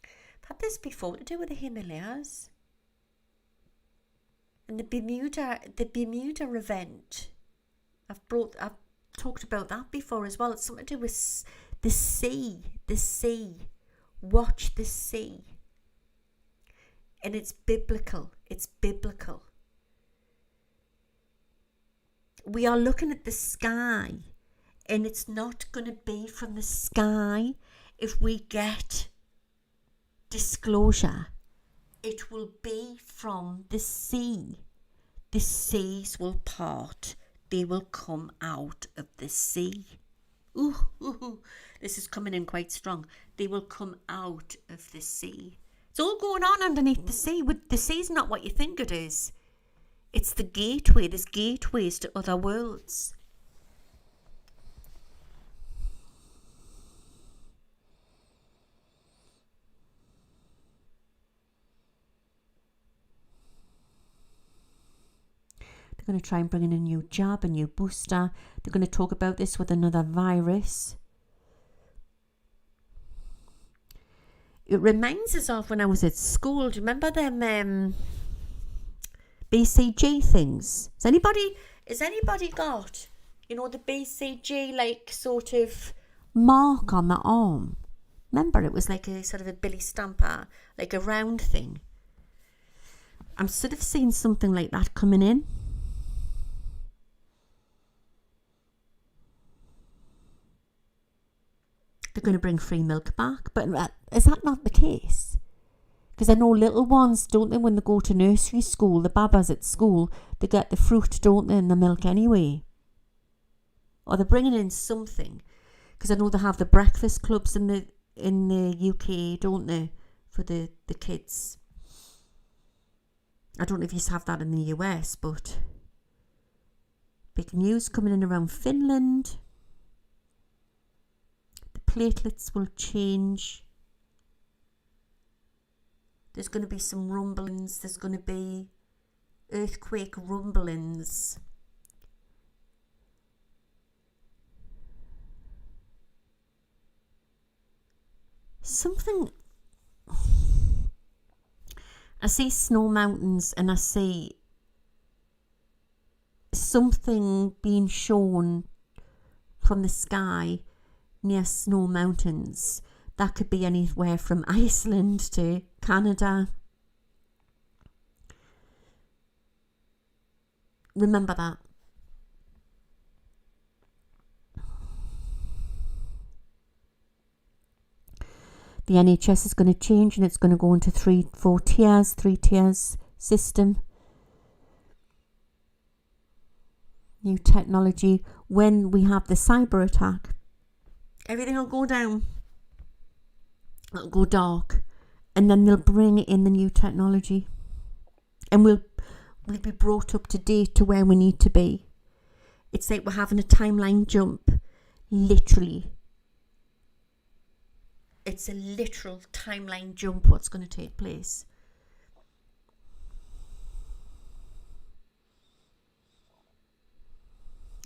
I've had this before to do with the Himalayas and the Bermuda event. I've talked about that before as well. It's something to do with the sea. Watch the sea. And it's biblical. We are looking at the sky, and it's not going to be from the sky if we get disclosure. It will be from the sea. The seas will part. They will come out of the sea. Ooh, this is coming in quite strong. They will come out of the sea. It's all going on underneath the sea. The sea's not what you think it is. It's the gateway. There's gateways to other worlds. They're going to try and bring in a new jab, a new booster. They're going to talk about this with another virus. It reminds us of when I was at school. Do you remember them BCG things? Has anybody got, the BCG like sort of mark on the arm? Remember, it was like a sort of a Billy Stamper, like a round thing. I'm sort of seeing something like that coming in. They're going to bring free milk back, but is that not the case? Because I know little ones, don't they, when they go to nursery school, the babas at school, they get the fruit, don't they, and the milk anyway. Or they're bringing in something, because I know they have the breakfast clubs in the UK, don't they, for the kids. I don't know if you have that in the US, but big news coming in around Finland. The platelets will change. There's going to be some rumblings. There's going to be earthquake rumblings. Something, I see snow mountains and I see something being shown from the sky near snow mountains. That could be anywhere from Iceland to Canada. Remember that. The NHS is going to change and it's going to go into 3 tiers system. New technology. When we have the cyber attack, everything will go down. It'll go dark. And then they'll bring in the new technology. And we'll be brought up to date to where we need to be. It's like we're having a timeline jump. Literally. It's a literal timeline jump what's going to take place.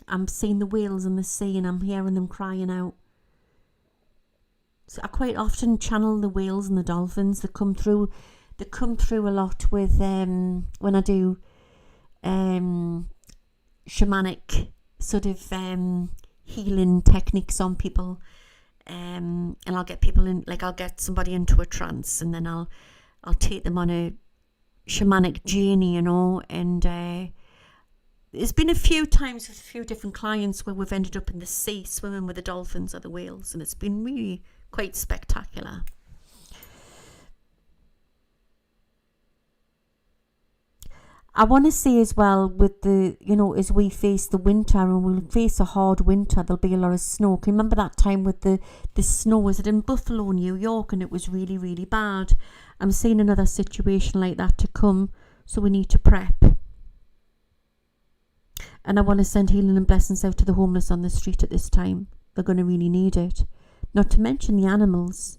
I'm seeing the whales in the sea and I'm hearing them crying out. So I quite often channel the whales and the dolphins that come through. They come through a lot with when I do shamanic sort of healing techniques on people. And I'll get people in, like I'll get somebody into a trance and then I'll take them on a shamanic journey, you know, and there's been a few times with a few different clients where we've ended up in the sea swimming with the dolphins or the whales, and it's been really quite spectacular. I want to say as well with the, you know, as we face the winter and we'll face a hard winter, there'll be a lot of snow. Can you remember that time with the snow? Was it in Buffalo, New York, and it was really, really bad? I'm seeing another situation like that to come, so we need to prep. And I want to send healing and blessings out to the homeless on the street at this time. They're going to really need it. Not to mention the animals.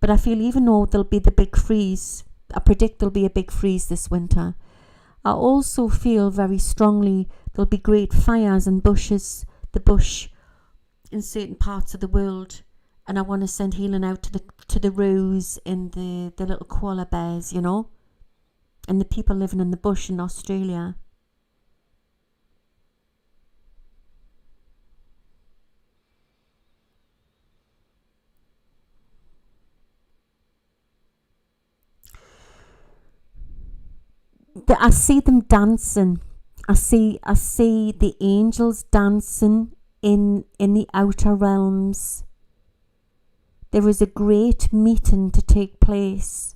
But I feel even though there'll be the big freeze, I predict there'll be a big freeze this winter, I also feel very strongly there'll be great fires and bushes, the bush in certain parts of the world. And I want to send healing out to the roos and the little koala bears, you know, and the people living in the bush in Australia. I see them dancing. I see the angels dancing in the outer realms. There is a great meeting to take place.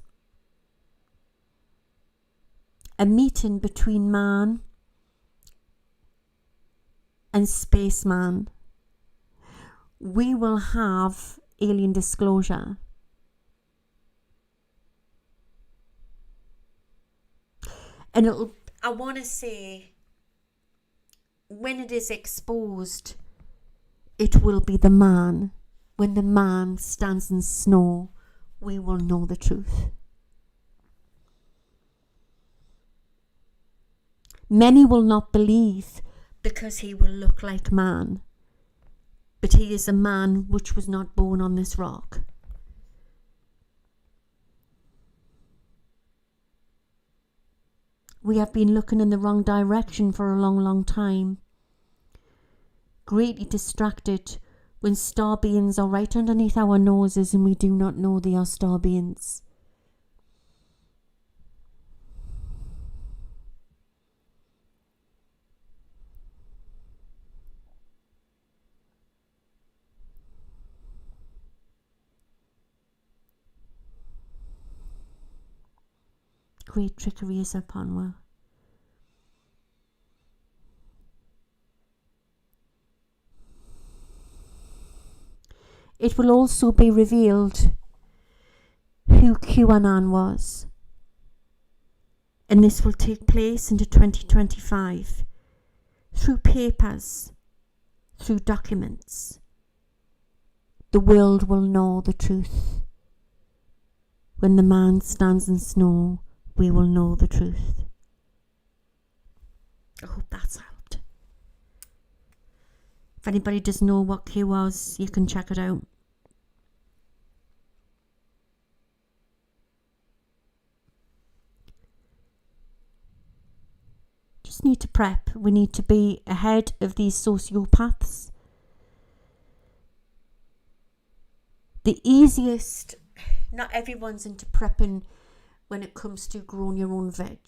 A meeting between man and spaceman. We will have alien disclosure. And I want to say, when it is exposed, it will be the man. When the man stands in snow, we will know the truth. Many will not believe because he will look like man. But he is a man which was not born on this rock. We have been looking in the wrong direction for a long, long time. Greatly distracted when star beings are right underneath our noses and we do not know they are star beings. Great trickery is upon us. It will also be revealed who QAnon was. And this will take place into 2025 through papers, through documents. The world will know the truth. When the man stands in snow, we will know the truth. I hope that's helped. If anybody doesn't know what Q was, you can check it out. Just need to prep. We need to be ahead of these sociopaths. The easiest, not everyone's into prepping when it comes to growing your own veg.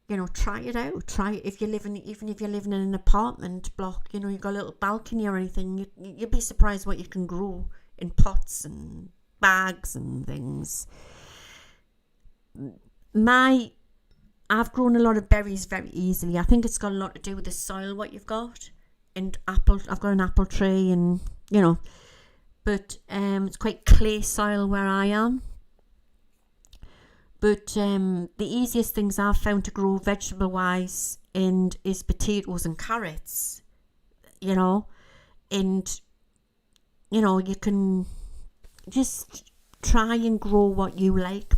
You know, try it out. Try it if you're living, even if you're living in an apartment block, you know, you've got a little balcony or anything, you'd be surprised what you can grow in pots and bags and things. I've grown a lot of berries very easily. I think it's got a lot to do with the soil, what you've got. And I've got an apple tree and, you know, but it's quite clay soil where I am. But the easiest things I've found to grow vegetable-wise is potatoes and carrots, you know. And, you know, you can just try and grow what you like,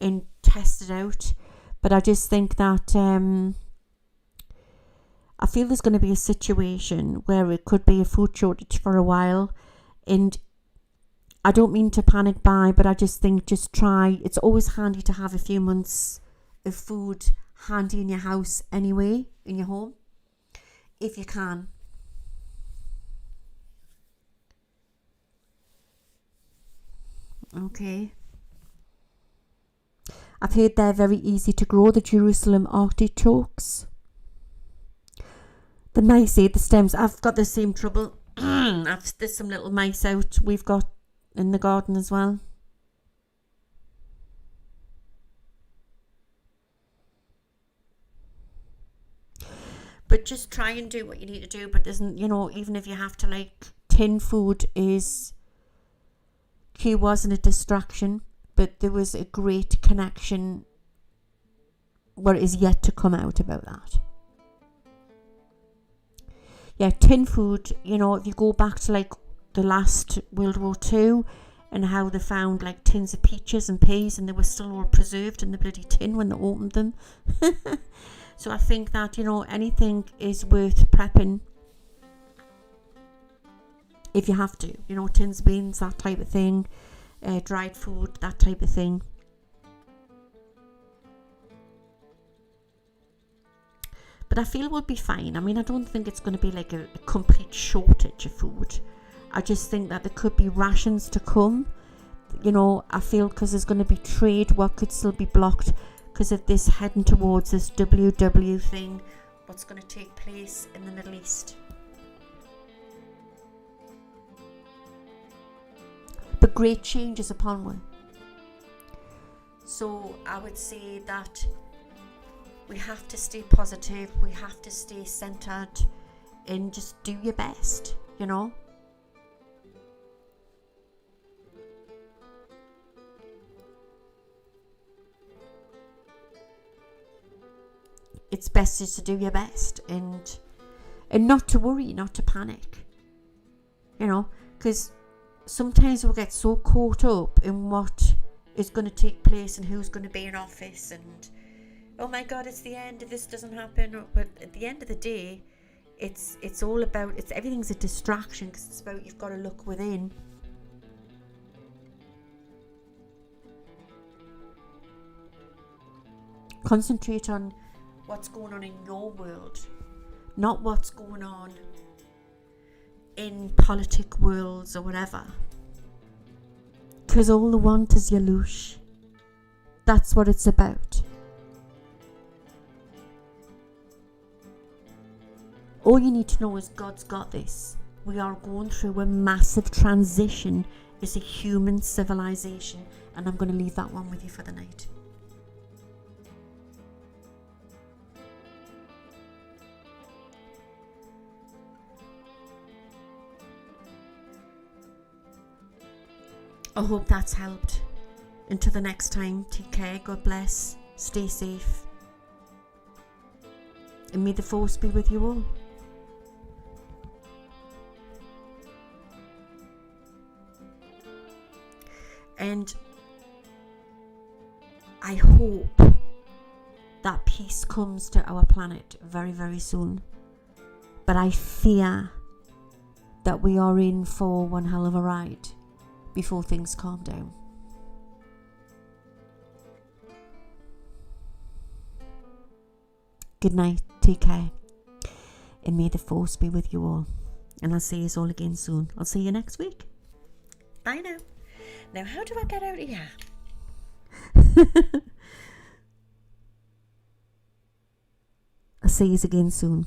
and test it out. But I just think that I feel there's going to be a situation where it could be a food shortage for a while. And I don't mean to panic buy, but I just think just try. It's always handy to have a few months of food handy in your house anyway, in your home, if you can. Okay. I've heard they're very easy to grow, the Jerusalem artichokes. The mice ate the stems. I've got the same trouble. There's some little mice out we've got in the garden as well. But just try and do what you need to do. But isn't, you know, even if you have to, like, tin food wasn't a distraction, but there was a great connection what is yet to come out about that. Yeah, tin food, you know, if you go back to like the last World War II and how they found like tins of peaches and peas and they were still all preserved in the bloody tin when they opened them. So I think that, you know, anything is worth prepping if you have to. You know, tins, beans, that type of thing, dried food, that type of thing. But I feel we'll be fine. I mean, I don't think it's going to be like a complete shortage of food. I just think that there could be rations to come. You know, I feel because there's going to be trade, what could still be blocked because of this heading towards this WW thing, what's going to take place in the Middle East. But great change is upon one. So I would say that we have to stay positive, we have to stay centered and just do your best, you know. It's best just to do your best and not to worry, not to panic, you know, because sometimes we'll get so caught up in what is going to take place and who's going to be in office and oh my God, it's the end if this doesn't happen. But at the end of the day, it's all about, everything's a distraction because it's about you've got to look within. Concentrate on what's going on in your world, not what's going on in politic worlds or whatever. Because all they want is your loosh. That's what it's about. All you need to know is God's got this. We are going through a massive transition as a human civilization, and I'm going to leave that one with you for the night. I hope that's helped. Until the next time, take care, God bless. Stay safe. And may the force be with you all. And I hope that peace comes to our planet very, very soon. But I fear that we are in for one hell of a ride before things calm down. Good night, take care, and may the force be with you all. And I'll see you all again soon. I'll see you next week. Bye now. Now, how do I get out of here? I'll see you again soon.